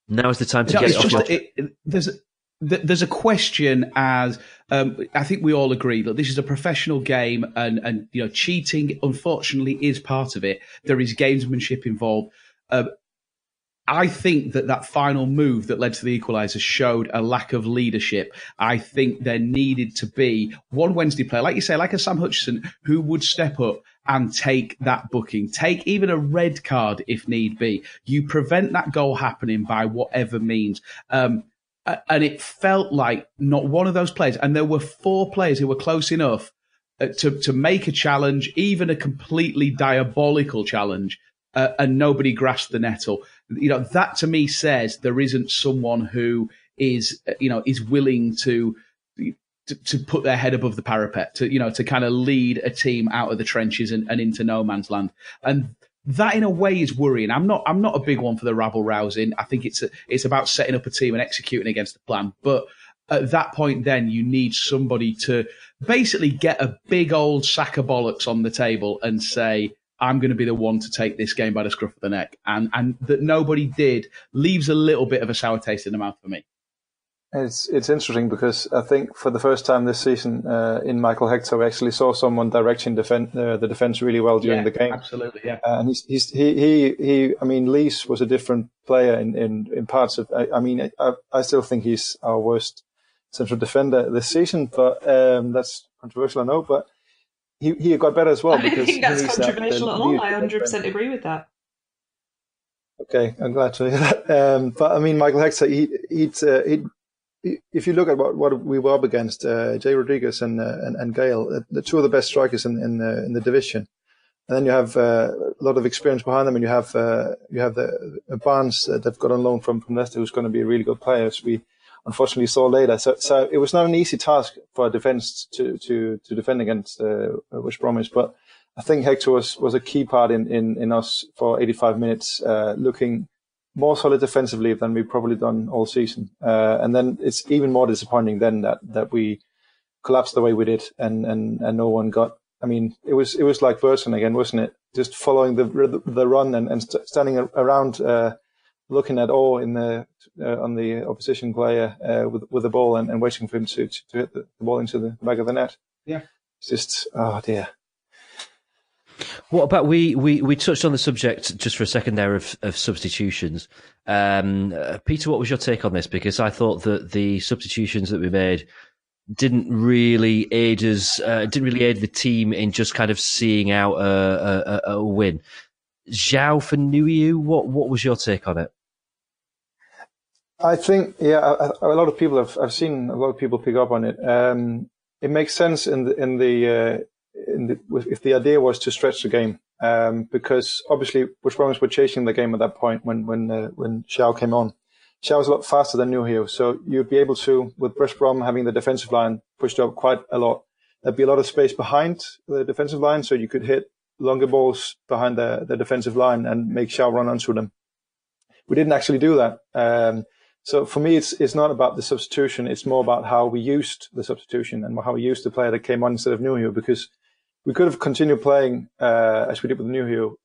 S2: Now is the time to get it off.
S4: There's a question as I think we all agree that this is a professional game and cheating unfortunately is part of it. There is gamesmanship involved. I think that final move that led to the equaliser showed a lack of leadership. I think there needed to be one Wednesday player, like you say, like a Sam Hutchinson, who would step up and take that booking, take even a red card if need be. You prevent that goal happening by whatever means. And it felt like not one of those players, and there were 4 players who were close enough to make a challenge, even a completely diabolical challenge, and nobody grasped the nettle. That to me says there isn't someone who is willing to put their head above the parapet, to kind of lead a team out of the trenches and into no man's land. And that in a way is worrying. I'm not a big one for the rabble rousing. I think it's about setting up a team and executing against the plan. But at that point, then you need somebody to basically get a big old sack of bollocks on the table and say, I'm going to be the one to take this game by the scruff of the neck. And that nobody did leaves a little bit of a sour taste in the mouth for me.
S5: It's interesting because I think for the first time this season in Michael Hector, we actually saw someone directing the defense really well during the game.
S4: Absolutely, yeah.
S5: And he I mean, Lees was a different player in parts of. I still think he's our worst central defender this season, but that's controversial, I know. But he got better as well.
S3: I don't think that's controversial at all. I 100% agree with that.
S5: Okay, I'm glad to hear that. But I mean, Michael Hector, if you look at what we were up against, Jay Rodriguez and Gale, the 2 of the best strikers in the division, and then you have a lot of experience behind them, and you have the Barnes that they've got on loan from Leicester, who's going to be a really good player, as we unfortunately saw later. So it was not an easy task for a defence to defend against West Bromwich, but I think Hector was a key part in us for 85 minutes, looking more solid defensively than we've probably done all season. And then it's even more disappointing then that we collapsed the way we did and no one got. I mean, it was like Burton again, wasn't it? Just following the run and standing around, looking at all in on the opposition player with the ball and waiting for him to hit the ball into the back of the net.
S4: Yeah,
S5: it's just dear.
S2: What about we touched on the subject just for a second there of substitutions. Peter, what was your take on this? Because I thought that the substitutions that we made didn't really aid the team in just kind of seeing out a win. Zhao for Nuyu, what was your take on it?
S5: I think, a lot of people I've seen a lot of people pick up on it. It makes sense if the idea was to stretch the game, because obviously West Bromwich were chasing the game at that point when Zhao came on. Zhao was a lot faster than Nuyu, so you'd be able to, with West Brom having the defensive line pushed up quite a lot, there'd be a lot of space behind the defensive line, so you could hit longer balls behind the defensive line and make Zhao run onto them. We didn't actually do that. So for me, it's not about the substitution. It's more about how we used the substitution and how we used the player that came on instead of Nuyu, because we could have continued playing as we did with Nuyu,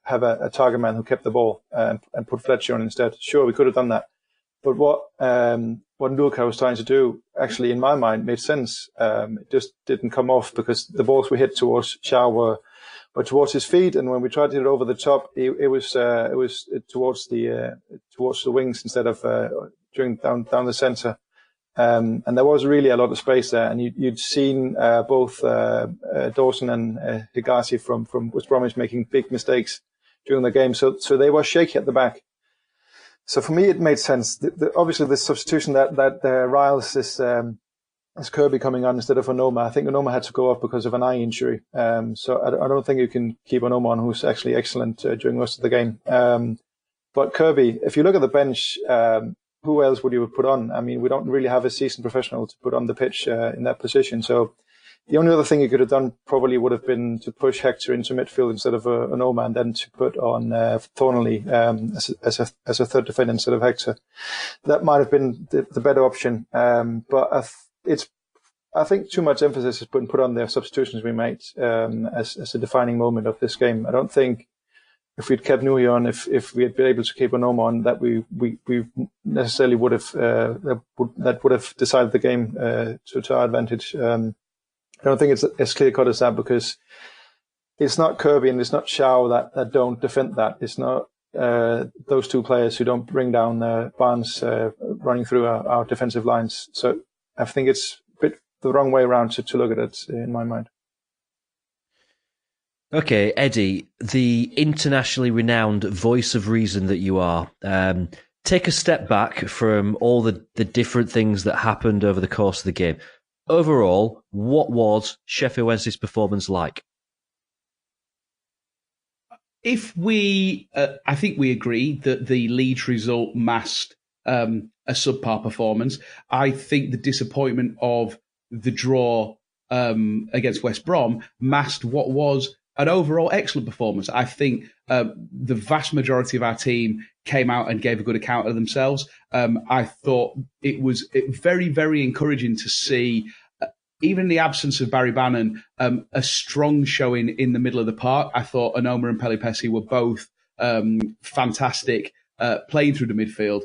S5: have a target man who kept the ball and put Fletcher on instead. Sure, we could have done that. But what Ndulka was trying to do, actually, in my mind, made sense. It just didn't come off because the balls we hit towards Zhao were towards his feet, and when we tried to hit it over the top, it was towards the wings instead of down the centre. And there was really a lot of space there, and you'd seen both Dawson and Higashi from West Bromwich making big mistakes during the game, so they were shaky at the back. So for me, it made sense. Obviously, the substitution that Riles is Kirby coming on instead of Onoma. I think Onoma had to go off because of an eye injury. So I don't think you can keep Onoma on, who's actually excellent during most of the game. But Kirby, if you look at the bench, who else would you put on? I mean, we don't really have a seasoned professional to put on the pitch in that position. So the only other thing you could have done probably would have been to push Hector into midfield instead of Onoma, and then to put on Thornley as a third defender instead of Hector. That might have been the better option. But I think too much emphasis has been put on the substitutions we made as a defining moment of this game. I don't think if we'd kept Nui on, if we had been able to keep Onoma on, that we necessarily would have that would have decided the game to our advantage. I don't think it's as clear cut as that, because it's not Kirby and it's not Shaw that don't defend that. It's not those two players who don't bring down Barnes running through our defensive lines. So I think it's a bit the wrong way around to look at it in my mind.
S2: Okay, Eddie, the internationally renowned voice of reason that you are, take a step back from all the different things that happened over the course of the game. Overall, what was Sheffield Wednesday's performance like?
S4: If we, I think we agree that the Leeds result masked a subpar performance. I think the disappointment of the draw against West Brom masked what was an overall excellent performance. I think the vast majority of our team came out and gave a good account of themselves. I thought it was very, very encouraging to see, even in the absence of Barry Bannon, a strong showing in the middle of the park. I thought Onoma and Pelipesi were both fantastic playing through the midfield.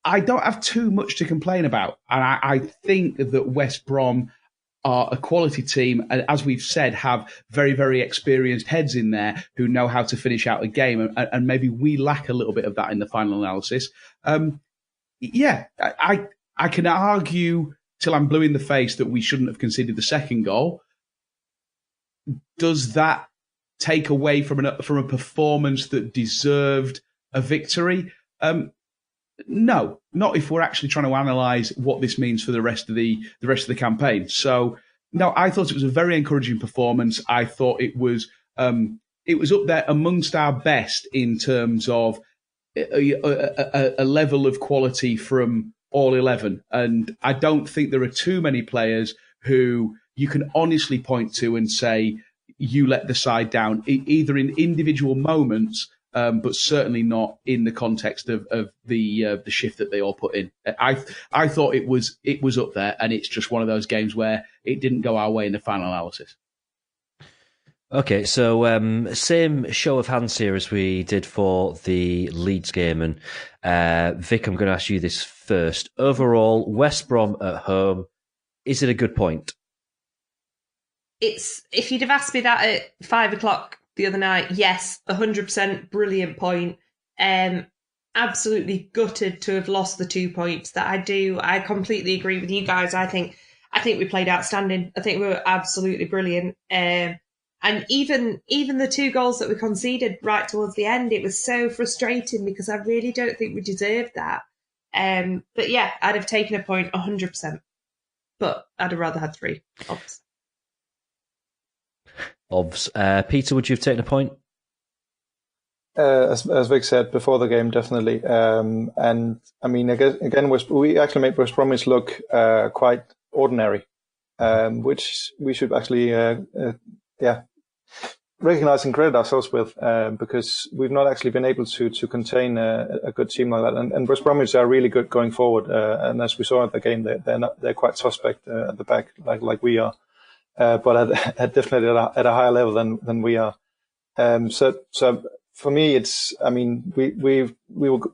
S4: I don't have too much to complain about. And I think that West Brom are a quality team, and as we've said, have very, very experienced heads in there who know how to finish out a game. And maybe we lack a little bit of that in the final analysis. I can argue till I'm blue in the face that we shouldn't have conceded the second goal. Does that take away from a performance that deserved a victory? No, not if we're actually trying to analyse what this means for the rest of the campaign. So, no, I thought it was a very encouraging performance. I thought it was up there amongst our best in terms of a level of quality from all 11. And I don't think there are too many players who you can honestly point to and say you let the side down, either in individual moments, but certainly not in the context of the shift that they all put in. I thought it was up there, and it's just one of those games where it didn't go our way in the final analysis.
S2: Okay, so same show of hands here as we did for the Leeds game, and Vic, I'm going to ask you this first. Overall, West Brom at home, is it a good point?
S3: If you'd have asked me that at 5:00 the other night, yes, 100% brilliant point. Absolutely gutted to have lost the 2 points. I completely agree with you guys. I think we played outstanding. I think we were absolutely brilliant. And even the 2 goals that we conceded right towards the end, it was so frustrating because I really don't think we deserved that. But yeah, I'd have taken a point 100%. But I'd have rather had 3.
S2: Obvs. Peter, would you have taken a point?
S5: As Vic said before the game, definitely. And I mean, again, we actually made West Bromwich look quite ordinary, which we should actually, recognize and credit ourselves with, because we've not actually been able to contain a good team like that. And West Bromwich are really good going forward. And as we saw at the game, they're quite suspect at the back, like we are. But definitely at a higher level than we are. So for me, we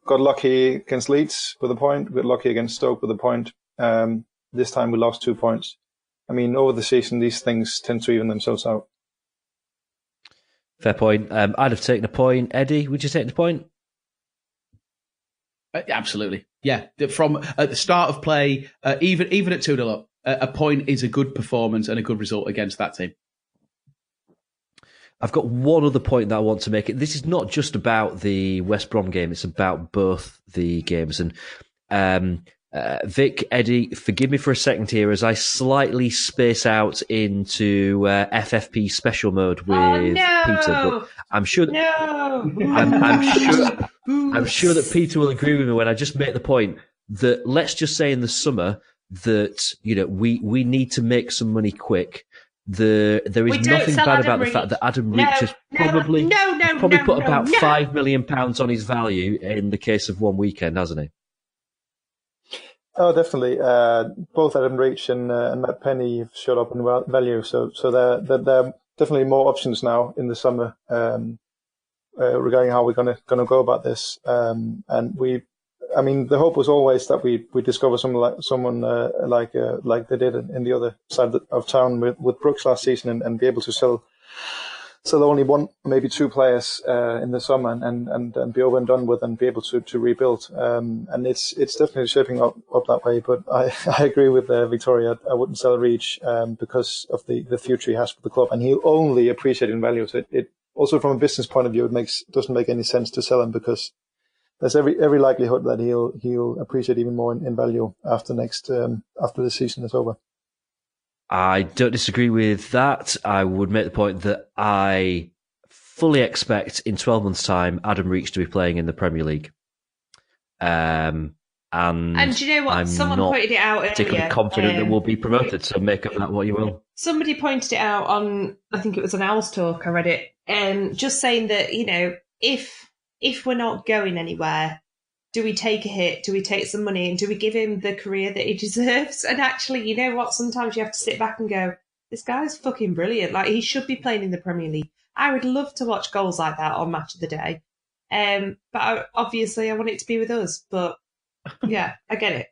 S5: got lucky against Leeds with a point. We got lucky against Stoke with a point. This time we lost 2 points. I mean, over the season, these things tend to even themselves out.
S2: Fair point. I'd have taken a point. Eddie, would you take the point?
S4: Absolutely. Yeah. From at the start of play, even at 2-0 up, a point is a good performance and a good result against that team.
S2: I've got one other point that I want to make. This is not just about the West Brom game. It's about both the games. And Vic, Eddie, forgive me for a second here as I slightly space out into FFP special mode with Peter. But I'm sure I'm sure that Peter will agree with me when I just make the point that let's just say in the summer that we need to make some money quick. There is nothing bad about the fact that Adam Reach has probably put about £5 million on his value in the case of one weekend, hasn't he?
S5: Oh, definitely. Both Adam Reach and Matt Penney have showed up in value, so they're definitely more options now in the summer regarding how we're gonna go about this. And the hope was always that we discover someone like they did in the other side of town with Brooks last season, and be able to sell only one, maybe two players in the summer, and be over and done with, and be able to rebuild. And it's definitely shaping up that way. But I agree with Victoria. I wouldn't sell Reach because of the future he has for the club, and he'll only appreciate in value. So it also, from a business point of view, doesn't make any sense to sell him, because there's every likelihood that he'll appreciate even more in value after the season is over.
S2: I don't disagree with that. I would make the point that I fully expect in 12 months' time Adam Reach to be playing in the Premier League. And
S3: you know what? Someone pointed it out earlier.
S2: Particularly confident that we'll be promoted, so make of that what you will.
S3: Somebody pointed it out on, I think it was an Owls Talk, I read it, just saying that, you know, if we're not going anywhere, do we take a hit? Do we take some money? And do we give him the career that he deserves? And actually, you know what? Sometimes you have to sit back and go, this guy's fucking brilliant. Like, he should be playing in the Premier League. I would love to watch goals like that on Match of the Day. But obviously, I want it to be with us. But, yeah, I get it.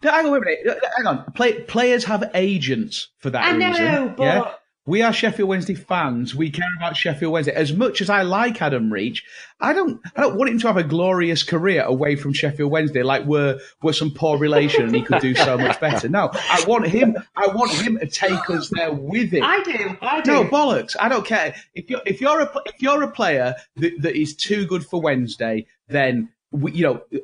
S4: Hang on, wait a minute. Hang on. Players have agents for that reason.
S3: I know, but...
S4: Yeah? We are Sheffield Wednesday fans. We care about Sheffield Wednesday. As much as I like Adam Reach, I don't want him to have a glorious career away from Sheffield Wednesday, like we're some poor relation and he could do so much better. No, I want him to take us there with him.
S3: I do.
S4: No, bollocks. I don't care. If you're a player that is too good for Wednesday, then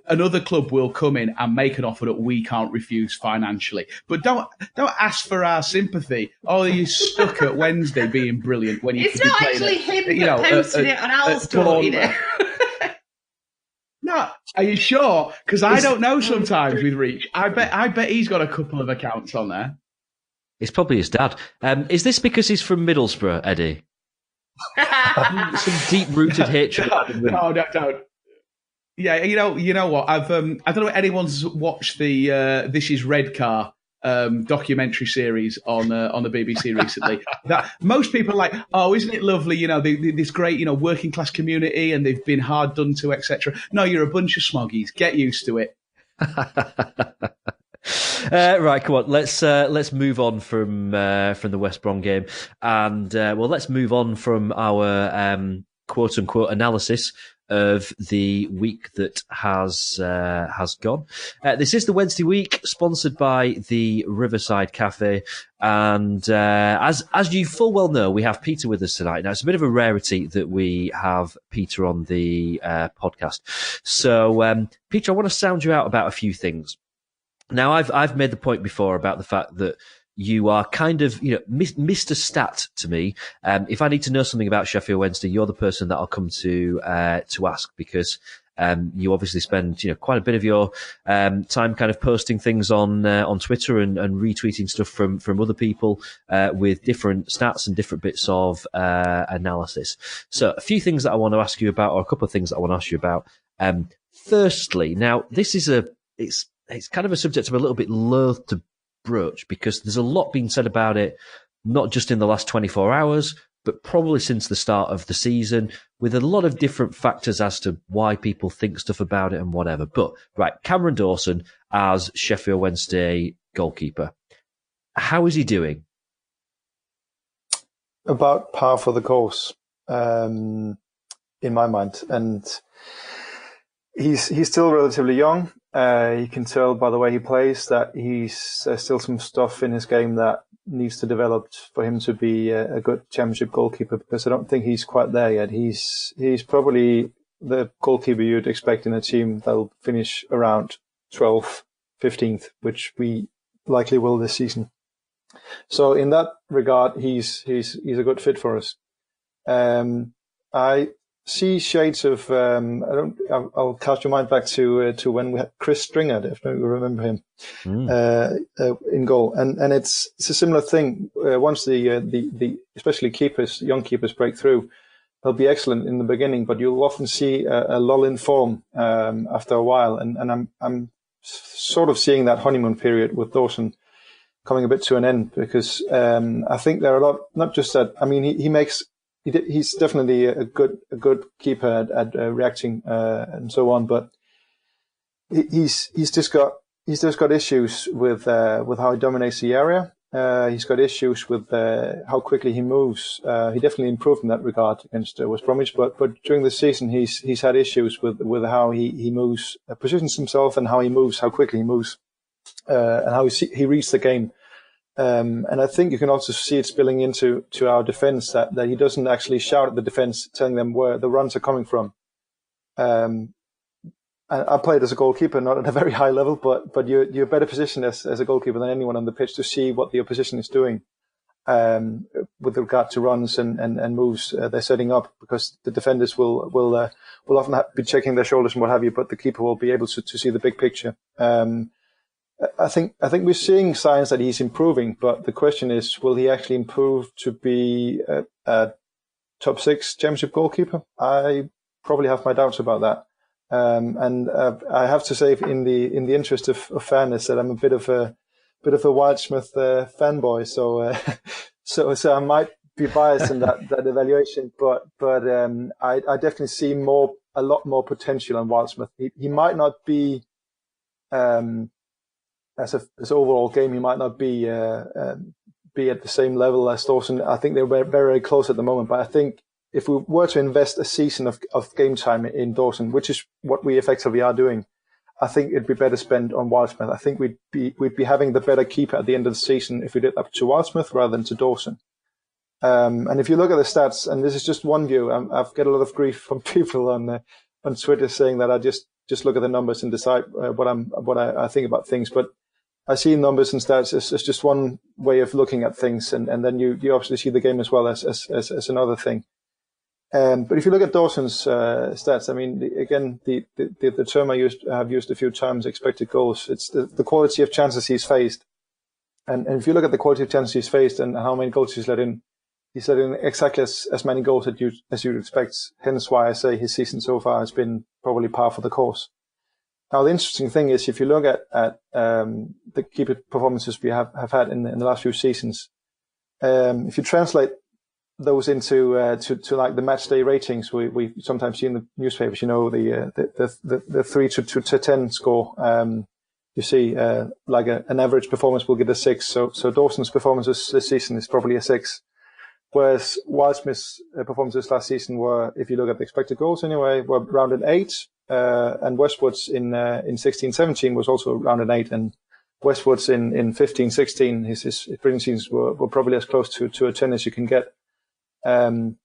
S4: another club will come in and make an offer that we can't refuse financially. But don't ask for our sympathy. Oh, you're stuck at Wednesday being brilliant when you.
S3: It's not actually him that posted it on Owls Talk, you know.
S4: No, are you sure? Because I don't know sometimes with Reach. I bet he's got a couple of accounts on there.
S2: It's probably his dad. Is this because he's from Middlesbrough, Eddie? Some deep-rooted hatred.
S4: No, don't. Yeah, you know what? I don't know if anyone's watched the This Is Red Car documentary series on the BBC recently. That most people are like, oh, isn't it lovely? You know, this great, working class community, and they've been hard done to, etc. No, you're a bunch of smoggies. Get used to it.
S2: Right, come on. Let's move on from the West Brom game, and let's move on from our quote unquote analysis of the week that has gone. This is the Wednesday week, sponsored by the Riverside Cafe, and as you full well know, we have Peter with us tonight. Now, it's a bit of a rarity that we have Peter on the podcast. So, Peter, I want to sound you out about a few things. Now, I've made the point before about the fact that you are kind of, Mr. Stat to me. If I need to know something about Sheffield Wednesday, you're the person that I'll come to ask, because you obviously spend, quite a bit of your time kind of posting things on Twitter and retweeting stuff from other people with different stats and different bits of analysis. So a few things that I want to ask you about, or a couple of things that I want to ask you about. Firstly, now this is it's kind of a subject I'm a little bit loath to broach, because there's a lot being said about it, not just in the last 24 hours, but probably since the start of the season, with a lot of different factors as to why people think stuff about it and whatever. But, right, Cameron Dawson as Sheffield Wednesday goalkeeper. How is he doing?
S5: About par for the course, in my mind. And he's still relatively young. You can tell by the way he plays that there's still some stuff in his game that needs to develop for him to be a good championship goalkeeper, because I don't think he's quite there yet. He's probably the goalkeeper you'd expect in a team that'll finish around 12th, 15th, which we likely will this season. So in that regard, he's a good fit for us. I see shades of I'll cast your mind back to when we had Chris Stringer, if you remember him, in goal, and it's a similar thing. Once the especially young keepers break through, they'll be excellent in the beginning, but you'll often see a lull in form after a while, and I'm sort of seeing that honeymoon period with Dawson coming a bit to an end, because I think there are a lot, not just that. I mean, he's definitely a good keeper at reacting and so on, but he's just got issues with how he dominates the area. He's got issues with how quickly he moves. He definitely improved in that regard against West Bromwich, but during the season he's had issues with how he moves, positions himself, and how he moves, how quickly he moves, and how he reads the game. And I think you can also see it spilling into our defence, that he doesn't actually shout at the defence, telling them where the runs are coming from. I played as a goalkeeper, not at a very high level, but you're better positioned as a goalkeeper than anyone on the pitch to see what the opposition is doing with regard to runs and moves they're setting up, because the defenders will often be checking their shoulders and what have you, but the keeper will be able to see the big picture. I think we're seeing signs that he's improving, but the question is, will he actually improve to be a top 6 championship goalkeeper? I probably have my doubts about that. And I have to say, in the interest of fairness, that I'm a bit of a Wildsmith fanboy, so I might be biased in that evaluation, but I definitely see a lot more potential on Wildsmith. He might not be as overall game, he might not be at the same level as Dawson. I think they're very, very close at the moment, but I think if we were to invest a season of game time in Dawson, which is what we effectively are doing, I think it'd be better spent on Wildsmith. I think we'd be having the better keeper at the end of the season if we did up to Wildsmith rather than to Dawson. And if you look at the stats, and this is just one view, I've got a lot of grief from people on Twitter saying that I just look at the numbers and decide what I think about things. But I see numbers and stats as just one way of looking at things, and then you obviously see the game as well as another thing. But if you look at Dawson's stats, I mean, the term I've used a few times, expected goals. It's the quality of chances he's faced, and if you look at the quality of chances he's faced and how many goals he's let in exactly as many goals as you'd expect. Hence why I say his season so far has been probably par for the course. Now, the interesting thing is, if you look at the keeper performances we have had in the last few seasons, if you translate those into to like the match day ratings, we sometimes see in the newspapers, the 3 to 10 score. You see, like an average performance will get a 6. So Dawson's performances this season is probably a 6, whereas Wildsmith's performances last season were, if you look at the expected goals anyway, were around an 8. And Westwood's in 16-17 was also around an 8, and Westwood's in 15-16, his brilliant seasons were probably as close to a 10 as you can get. And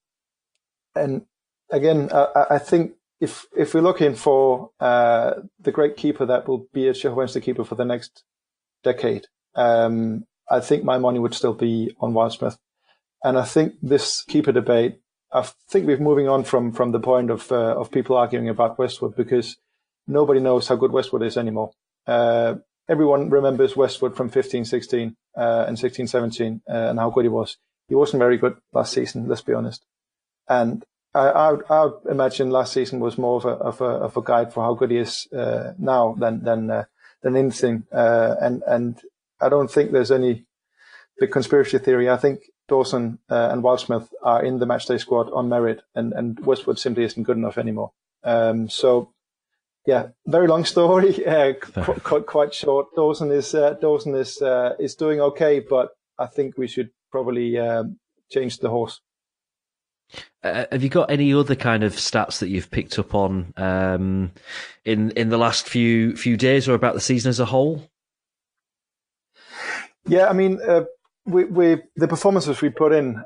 S5: again, I think if we're looking for the great keeper that will be a Sheffield Wednesday keeper for the next decade, I think my money would still be on Wildsmith. And I think this keeper debate, I think we're moving on from the point of people arguing about Westwood, because nobody knows how good Westwood is anymore. Everyone remembers Westwood from 15-16 and 16-17 and how good he was. He wasn't very good last season, let's be honest. And I would imagine last season was more of a guide for how good he is now than anything. And I don't think there's any big conspiracy theory. I think Dawson and Wildsmith are in the matchday squad on merit, and Westwood simply isn't good enough anymore. So, yeah, very long story, quite short. Dawson is doing okay, but I think we should probably change the horse.
S2: Have you got any other kind of stats that you've picked up on in the last few days or about the season as a whole? Yeah, I mean, the performances we put in,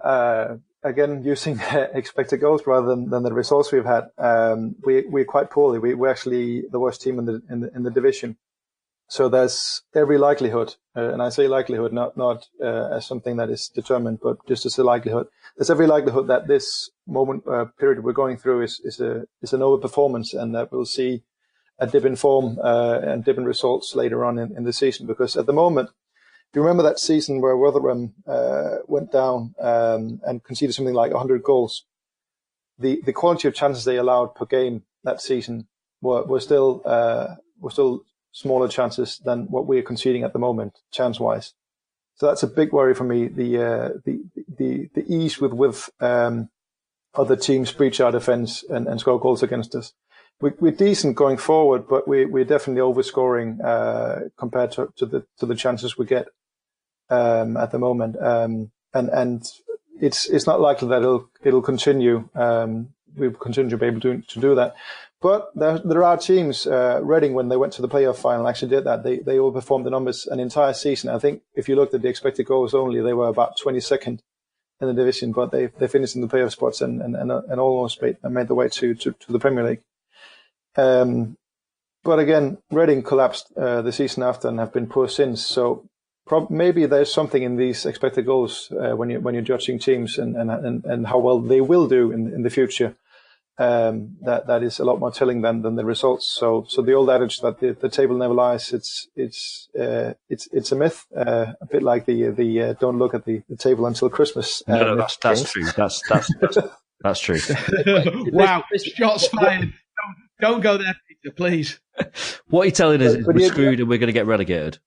S2: again, using expected goals rather than the results we've had, we're quite poorly. We're actually the worst team in the division. So there's every likelihood, and I say likelihood not as something that is determined, but just as a likelihood. There's every likelihood that this period we're going through is an overperformance, and that we'll see a dip in form and dip in results later on in the season. Because at the moment, do you remember that season where Rotherham went down and conceded something like 100 goals? The quality of chances they allowed per game that season were still
S5: smaller chances than what we're conceding at the moment, chance-wise. So that's a big worry for me. The ease with other teams breach our defence and score goals against us. We're decent going forward, but we're definitely overscoring compared to the chances we get at the moment. And it's not likely that it'll continue. We'll continue to be able to do that. But there are teams, Reading, when they went to the playoff final, actually did that. They overperformed the numbers an entire season. I think if you looked at the expected goals only, they were about 22nd in the division, but they finished in the playoff spots and almost made their way to the Premier League. But again, Reading collapsed the season after and have been poor since. So maybe there's something in these expected goals when you're judging teams and how well they will do in the future. That is a lot more telling than the results. So the old adage that the table never lies, it's a myth. A bit like the don't look at the table until Christmas.
S2: No, that's true. That's true.
S4: Wow, shots fired. Don't go there, Peter, please.
S2: What are you telling us is we're screwed and we're going to get relegated?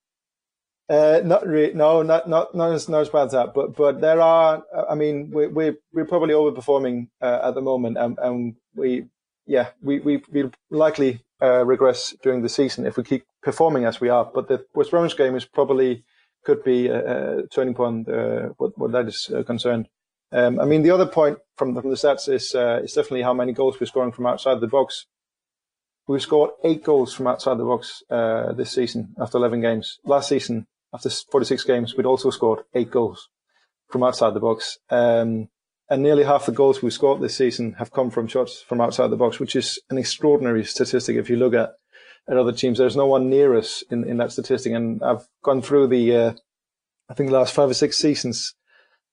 S5: Not really. No, not as bad as that. But there are. I mean, we're probably overperforming at the moment, and we'll likely regress during the season if we keep performing as we are. But the West Bromwich game could be a turning point what that is concerned. I mean, the other point from the stats is definitely how many goals we're scoring from outside the box. We've scored 8 goals from outside the box this season after 11 games. Last season, after 46 games, we'd also scored 8 goals from outside the box. And nearly half the goals we've scored this season have come from shots from outside the box, which is an extraordinary statistic. If you look at other teams, there's no one near us in that statistic. And I've gone through the last 5 or 6 seasons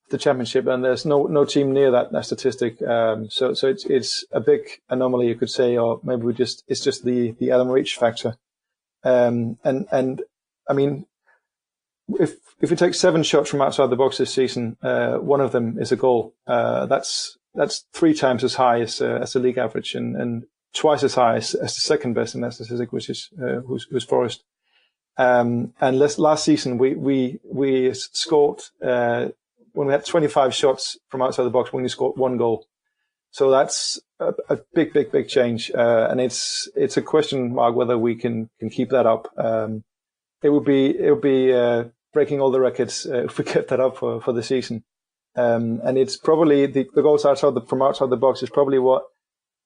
S5: of the Championship, and there's no team near that statistic. So it's a big anomaly, you could say, or maybe it's just the Adam Reach factor. And I mean, if you take 7 shots from outside the box this season, one of them is a goal. That's 3 times as high as the league average, and twice as high as the second best in that statistic, which is who's Forest. And last season we scored when we had 25 shots from outside the box, we only scored 1 goal. So that's a big change, and it's a question mark whether we can keep that up. It would be breaking all the records if we kept that up for the season. And it's probably the goals from outside the box is probably what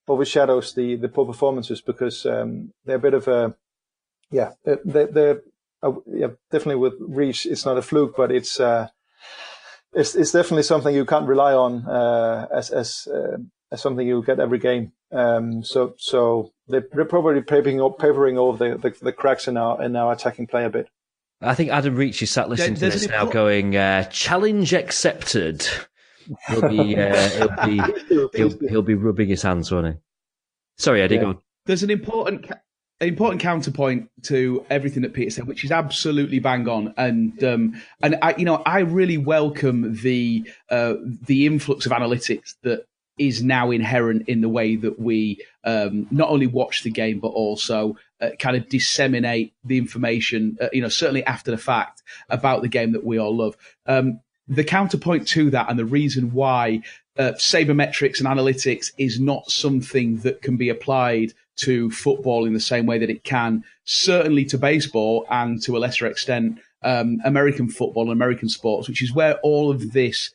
S5: overshadows the poor performances, because they're a bit of a they're definitely with Reach. It's not a fluke, but it's definitely something you can't rely on as something you get every game. So they're probably papering over the cracks in our attacking play a bit.
S2: I think Adam Reach is sat listening to this now, going, "Challenge accepted." He'll be rubbing his hands, won't he? Sorry, Eddie, go on.
S4: There's an important counterpoint to everything that Peter said, which is absolutely bang on, and I really welcome the influx of analytics that is now inherent in the way that we not only watch the game but also kind of disseminate the information, certainly after the fact, about the game that we all love. The counterpoint to that, and the reason why sabermetrics and analytics is not something that can be applied to football in the same way that it can, certainly to baseball and to a lesser extent American football and American sports, which is where all of this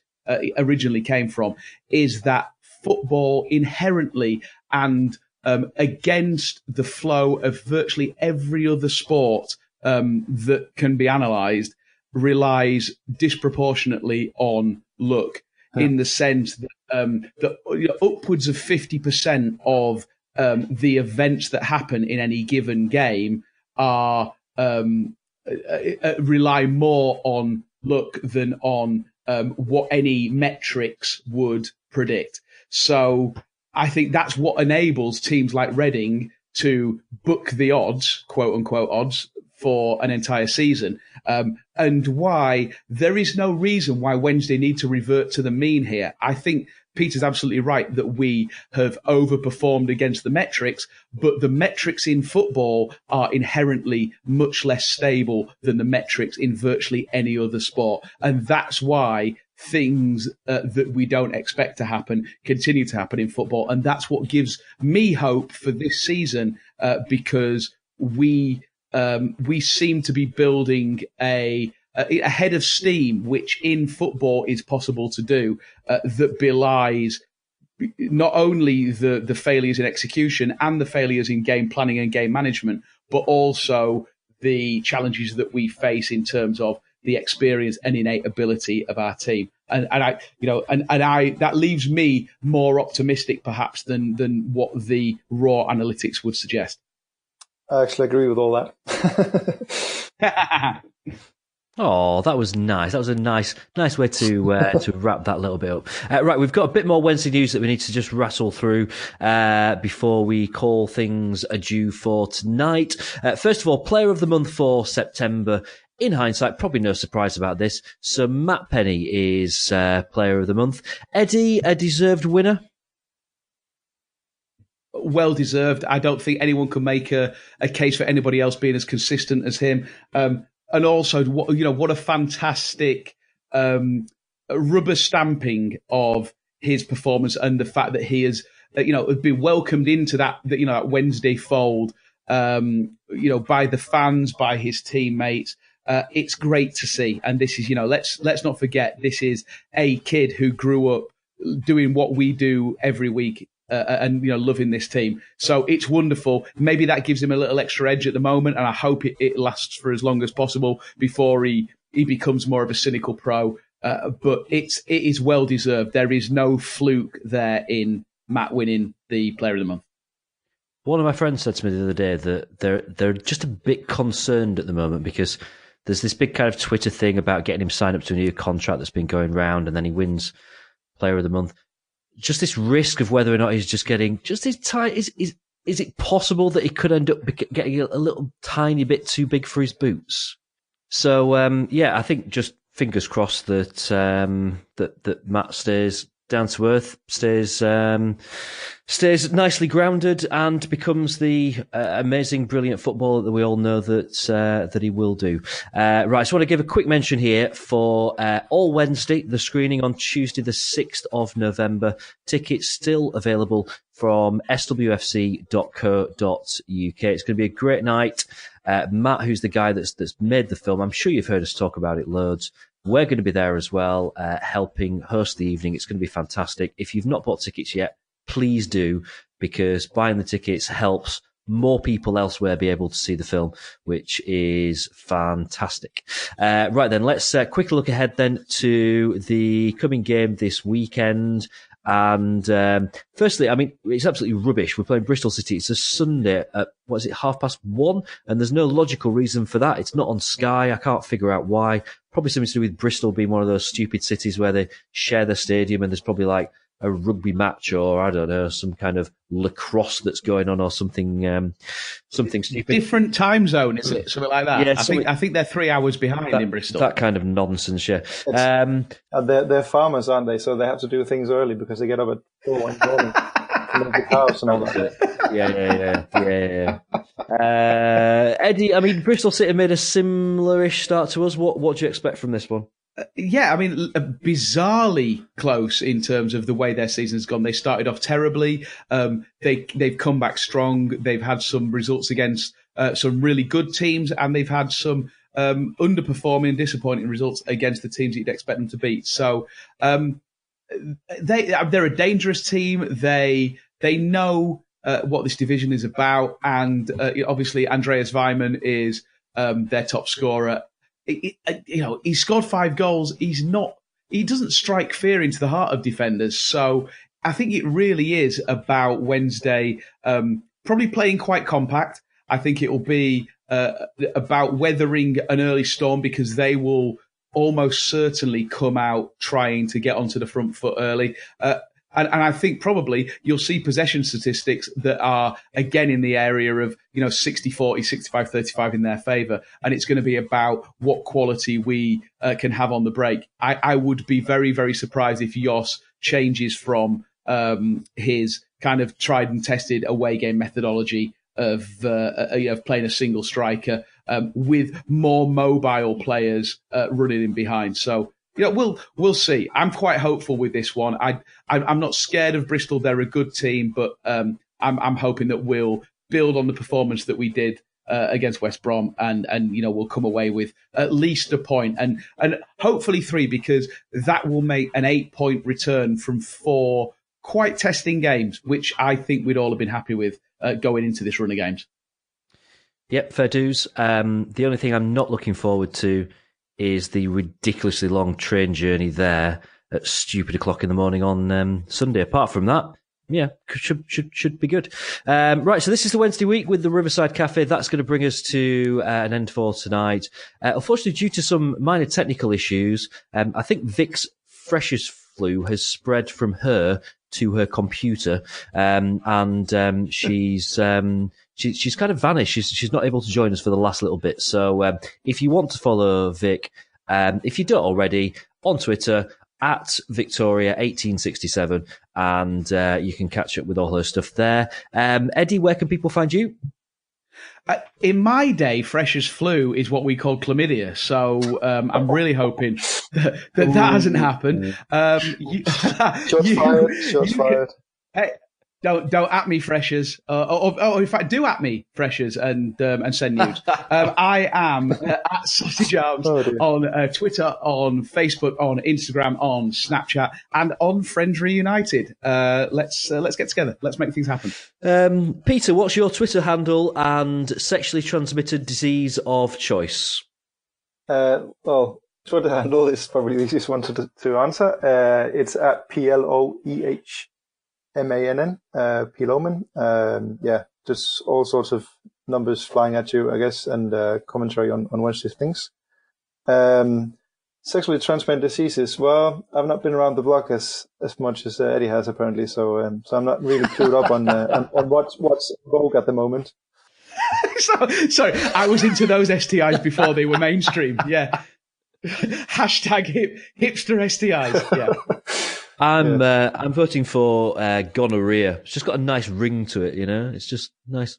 S4: originally came from, is that football inherently and against the flow of virtually every other sport that can be analysed relies disproportionately on luck, in the sense that upwards of 50% of the events that happen in any given game are rely more on luck than on what any metrics would predict. So I think that's what enables teams like Reading to book the odds, quote unquote odds, for an entire season, and why there is no reason why Wednesday need to revert to the mean here. I think Peter's absolutely right that we have overperformed against the metrics, but the metrics in football are inherently much less stable than the metrics in virtually any other sport. And that's why things that we don't expect to happen continue to happen in football. And that's what gives me hope for this season, because we seem to be building a head of steam, which in football is possible to do, that belies not only the failures in execution and the failures in game planning and game management, but also the challenges that we face in terms of the experience and innate ability of our team. And I that leaves me more optimistic perhaps than what the raw analytics would suggest.
S5: I actually agree with all that.
S2: Oh, that was nice. That was a nice way to wrap that little bit up. Right, we've got a bit more Wednesday news that we need to just rattle through before we call things adieu for tonight. First of all, Player of the Month for September. In hindsight, probably no surprise about this. So Matt Penney is Player of the Month. Eddie, a deserved winner?
S4: Well deserved. I don't think anyone can make a case for anybody else being as consistent as him. And also, what a fantastic rubber stamping of his performance, and the fact that he has, been welcomed into that Wednesday fold, by the fans, by his teammates. It's great to see. And this is, let's not forget, this is a kid who grew up doing what we do every week. And loving this team, so it's wonderful. Maybe that gives him a little extra edge at the moment, and I hope it lasts for as long as possible before he becomes more of a cynical pro. But it is well deserved. There is no fluke there in Matt winning the Player of the Month.
S2: One of my friends said to me the other day that they're just a bit concerned at the moment because there's this big kind of Twitter thing about getting him signed up to a new contract that's been going round, and then he wins Player of the Month. Just this risk of whether or not he's just getting just his tight. Is it possible that he could end up getting a little tiny bit too big for his boots? So I think just fingers crossed that that Matt stays down to earth, stays nicely grounded, and becomes the amazing, brilliant footballer that we all know that he will do. Right, so I want to give a quick mention here for All Wednesday, the screening on Tuesday, the 6th of November. Tickets still available from swfc.co.uk. It's going to be a great night. Matt, who's the guy that's made the film, I'm sure you've heard us talk about it loads. We're going to be there as well, helping host the evening. It's going to be fantastic. If you've not bought tickets yet, please do, because buying the tickets helps more people elsewhere be able to see the film, which is fantastic. Right then, let's quick look ahead then to the coming game this weekend. And firstly, I mean, it's absolutely rubbish. We're playing Bristol City. It's a Sunday at, 1:30? And there's no logical reason for that. It's not on Sky. I can't figure out why. Probably something to do with Bristol being one of those stupid cities where they share their stadium and there's probably like a rugby match or, I don't know, some kind of lacrosse that's going on or something stupid.
S4: Different time zone, is it? Something like that?
S2: Yeah,
S4: I think they're 3 hours behind in Bristol.
S2: That kind of nonsense, yeah.
S5: They're farmers, aren't they? So they have to do things early because they get up at 4 in the morning to milk the cows and all that.
S2: Yeah. Eddie, I mean, Bristol City made a similar-ish start to us. What do you expect from this one?
S4: Yeah, I mean, bizarrely close in terms of the way their season's gone. They started off terribly. They've come back strong. They've had some results against some really good teams, and they've had some underperforming, disappointing results against the teams that you'd expect them to beat. So they're a dangerous team. They know what this division is about, and obviously Andreas Weimann is their top scorer. He scored 5 goals. He doesn't strike fear into the heart of defenders. So I think it really is about Wednesday, probably playing quite compact. I think it will be about weathering an early storm because they will almost certainly come out trying to get onto the front foot early. And I think probably you'll see possession statistics that are, again, in the area of 60-40, 65-35 in their favour. And it's going to be about what quality we can have on the break. I would be very, very surprised if Jos changes from his kind of tried and tested away game methodology of playing a single striker with more mobile players running in behind. So we'll see. I'm quite hopeful with this one. I'm not scared of Bristol. They're a good team, but I'm hoping that we'll build on the performance that we did against West Brom, and we'll come away with at least a point and hopefully 3, because that will make an 8-point return from 4 quite testing games, which I think we'd all have been happy with going into this run of games.
S2: Yep, fair dues. The only thing I'm not looking forward to is the ridiculously long train journey there at stupid o'clock in the morning on Sunday. Apart from that, yeah, should be good. Right, so this is the Wednesday week with the Riverside Cafe. That's going to bring us to an end for tonight. Unfortunately, due to some minor technical issues, I think Vic's freshers flu has spread from her to her computer, and she's kind of vanished. She's not able to join us for the last little bit. So if you want to follow Vic, if you don't already, on Twitter at Victoria1867, and you can catch up with all her stuff there. Eddie, where can people find you?
S4: In my day, freshers flu is what we call chlamydia. So I'm really hoping that hasn't happened.
S5: Shots fired.
S4: Hey, don't at me, freshers. Or in fact, do at me, freshers, and send news. I am at Sausage Arms on Twitter, on Facebook, on Instagram, on Snapchat, and on Friends Reunited. Let's get together. Let's make things happen.
S2: Peter, what's your Twitter handle and sexually transmitted disease of choice?
S5: Well, Twitter handle is probably the easiest one to answer. It's at PLOEHMANN, P. Løhmann. Just all sorts of numbers flying at you, I guess, and commentary on Wednesday things. Sexually transmitted diseases. Well, I've not been around the block as much as Eddie has apparently, so I'm not really clued up on what's vogue at the moment.
S4: Sorry, I was into those STIs before they were mainstream. Yeah. Hashtag hipster STIs. Yeah.
S2: I'm voting for gonorrhea. It's just got a nice ring to it, It's just nice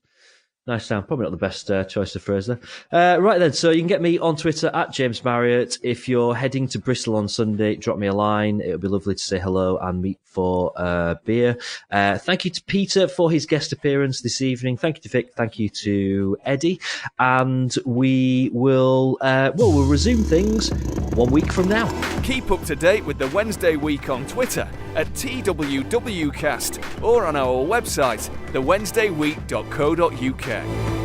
S2: sound. Probably not the best choice of phrase there. Right then, so you can get me on Twitter at James Marriott. If you're heading to Bristol on Sunday, drop me a line. It would be lovely to say hello and meet for a beer. Thank you to Peter for his guest appearance this evening. Thank you to Vic. Thank you to Eddie. And we will we'll resume things 1 week from now.
S1: Keep up to date with the Wednesday week on Twitter at TWWcast or on our website, thewednesdayweek.co.uk.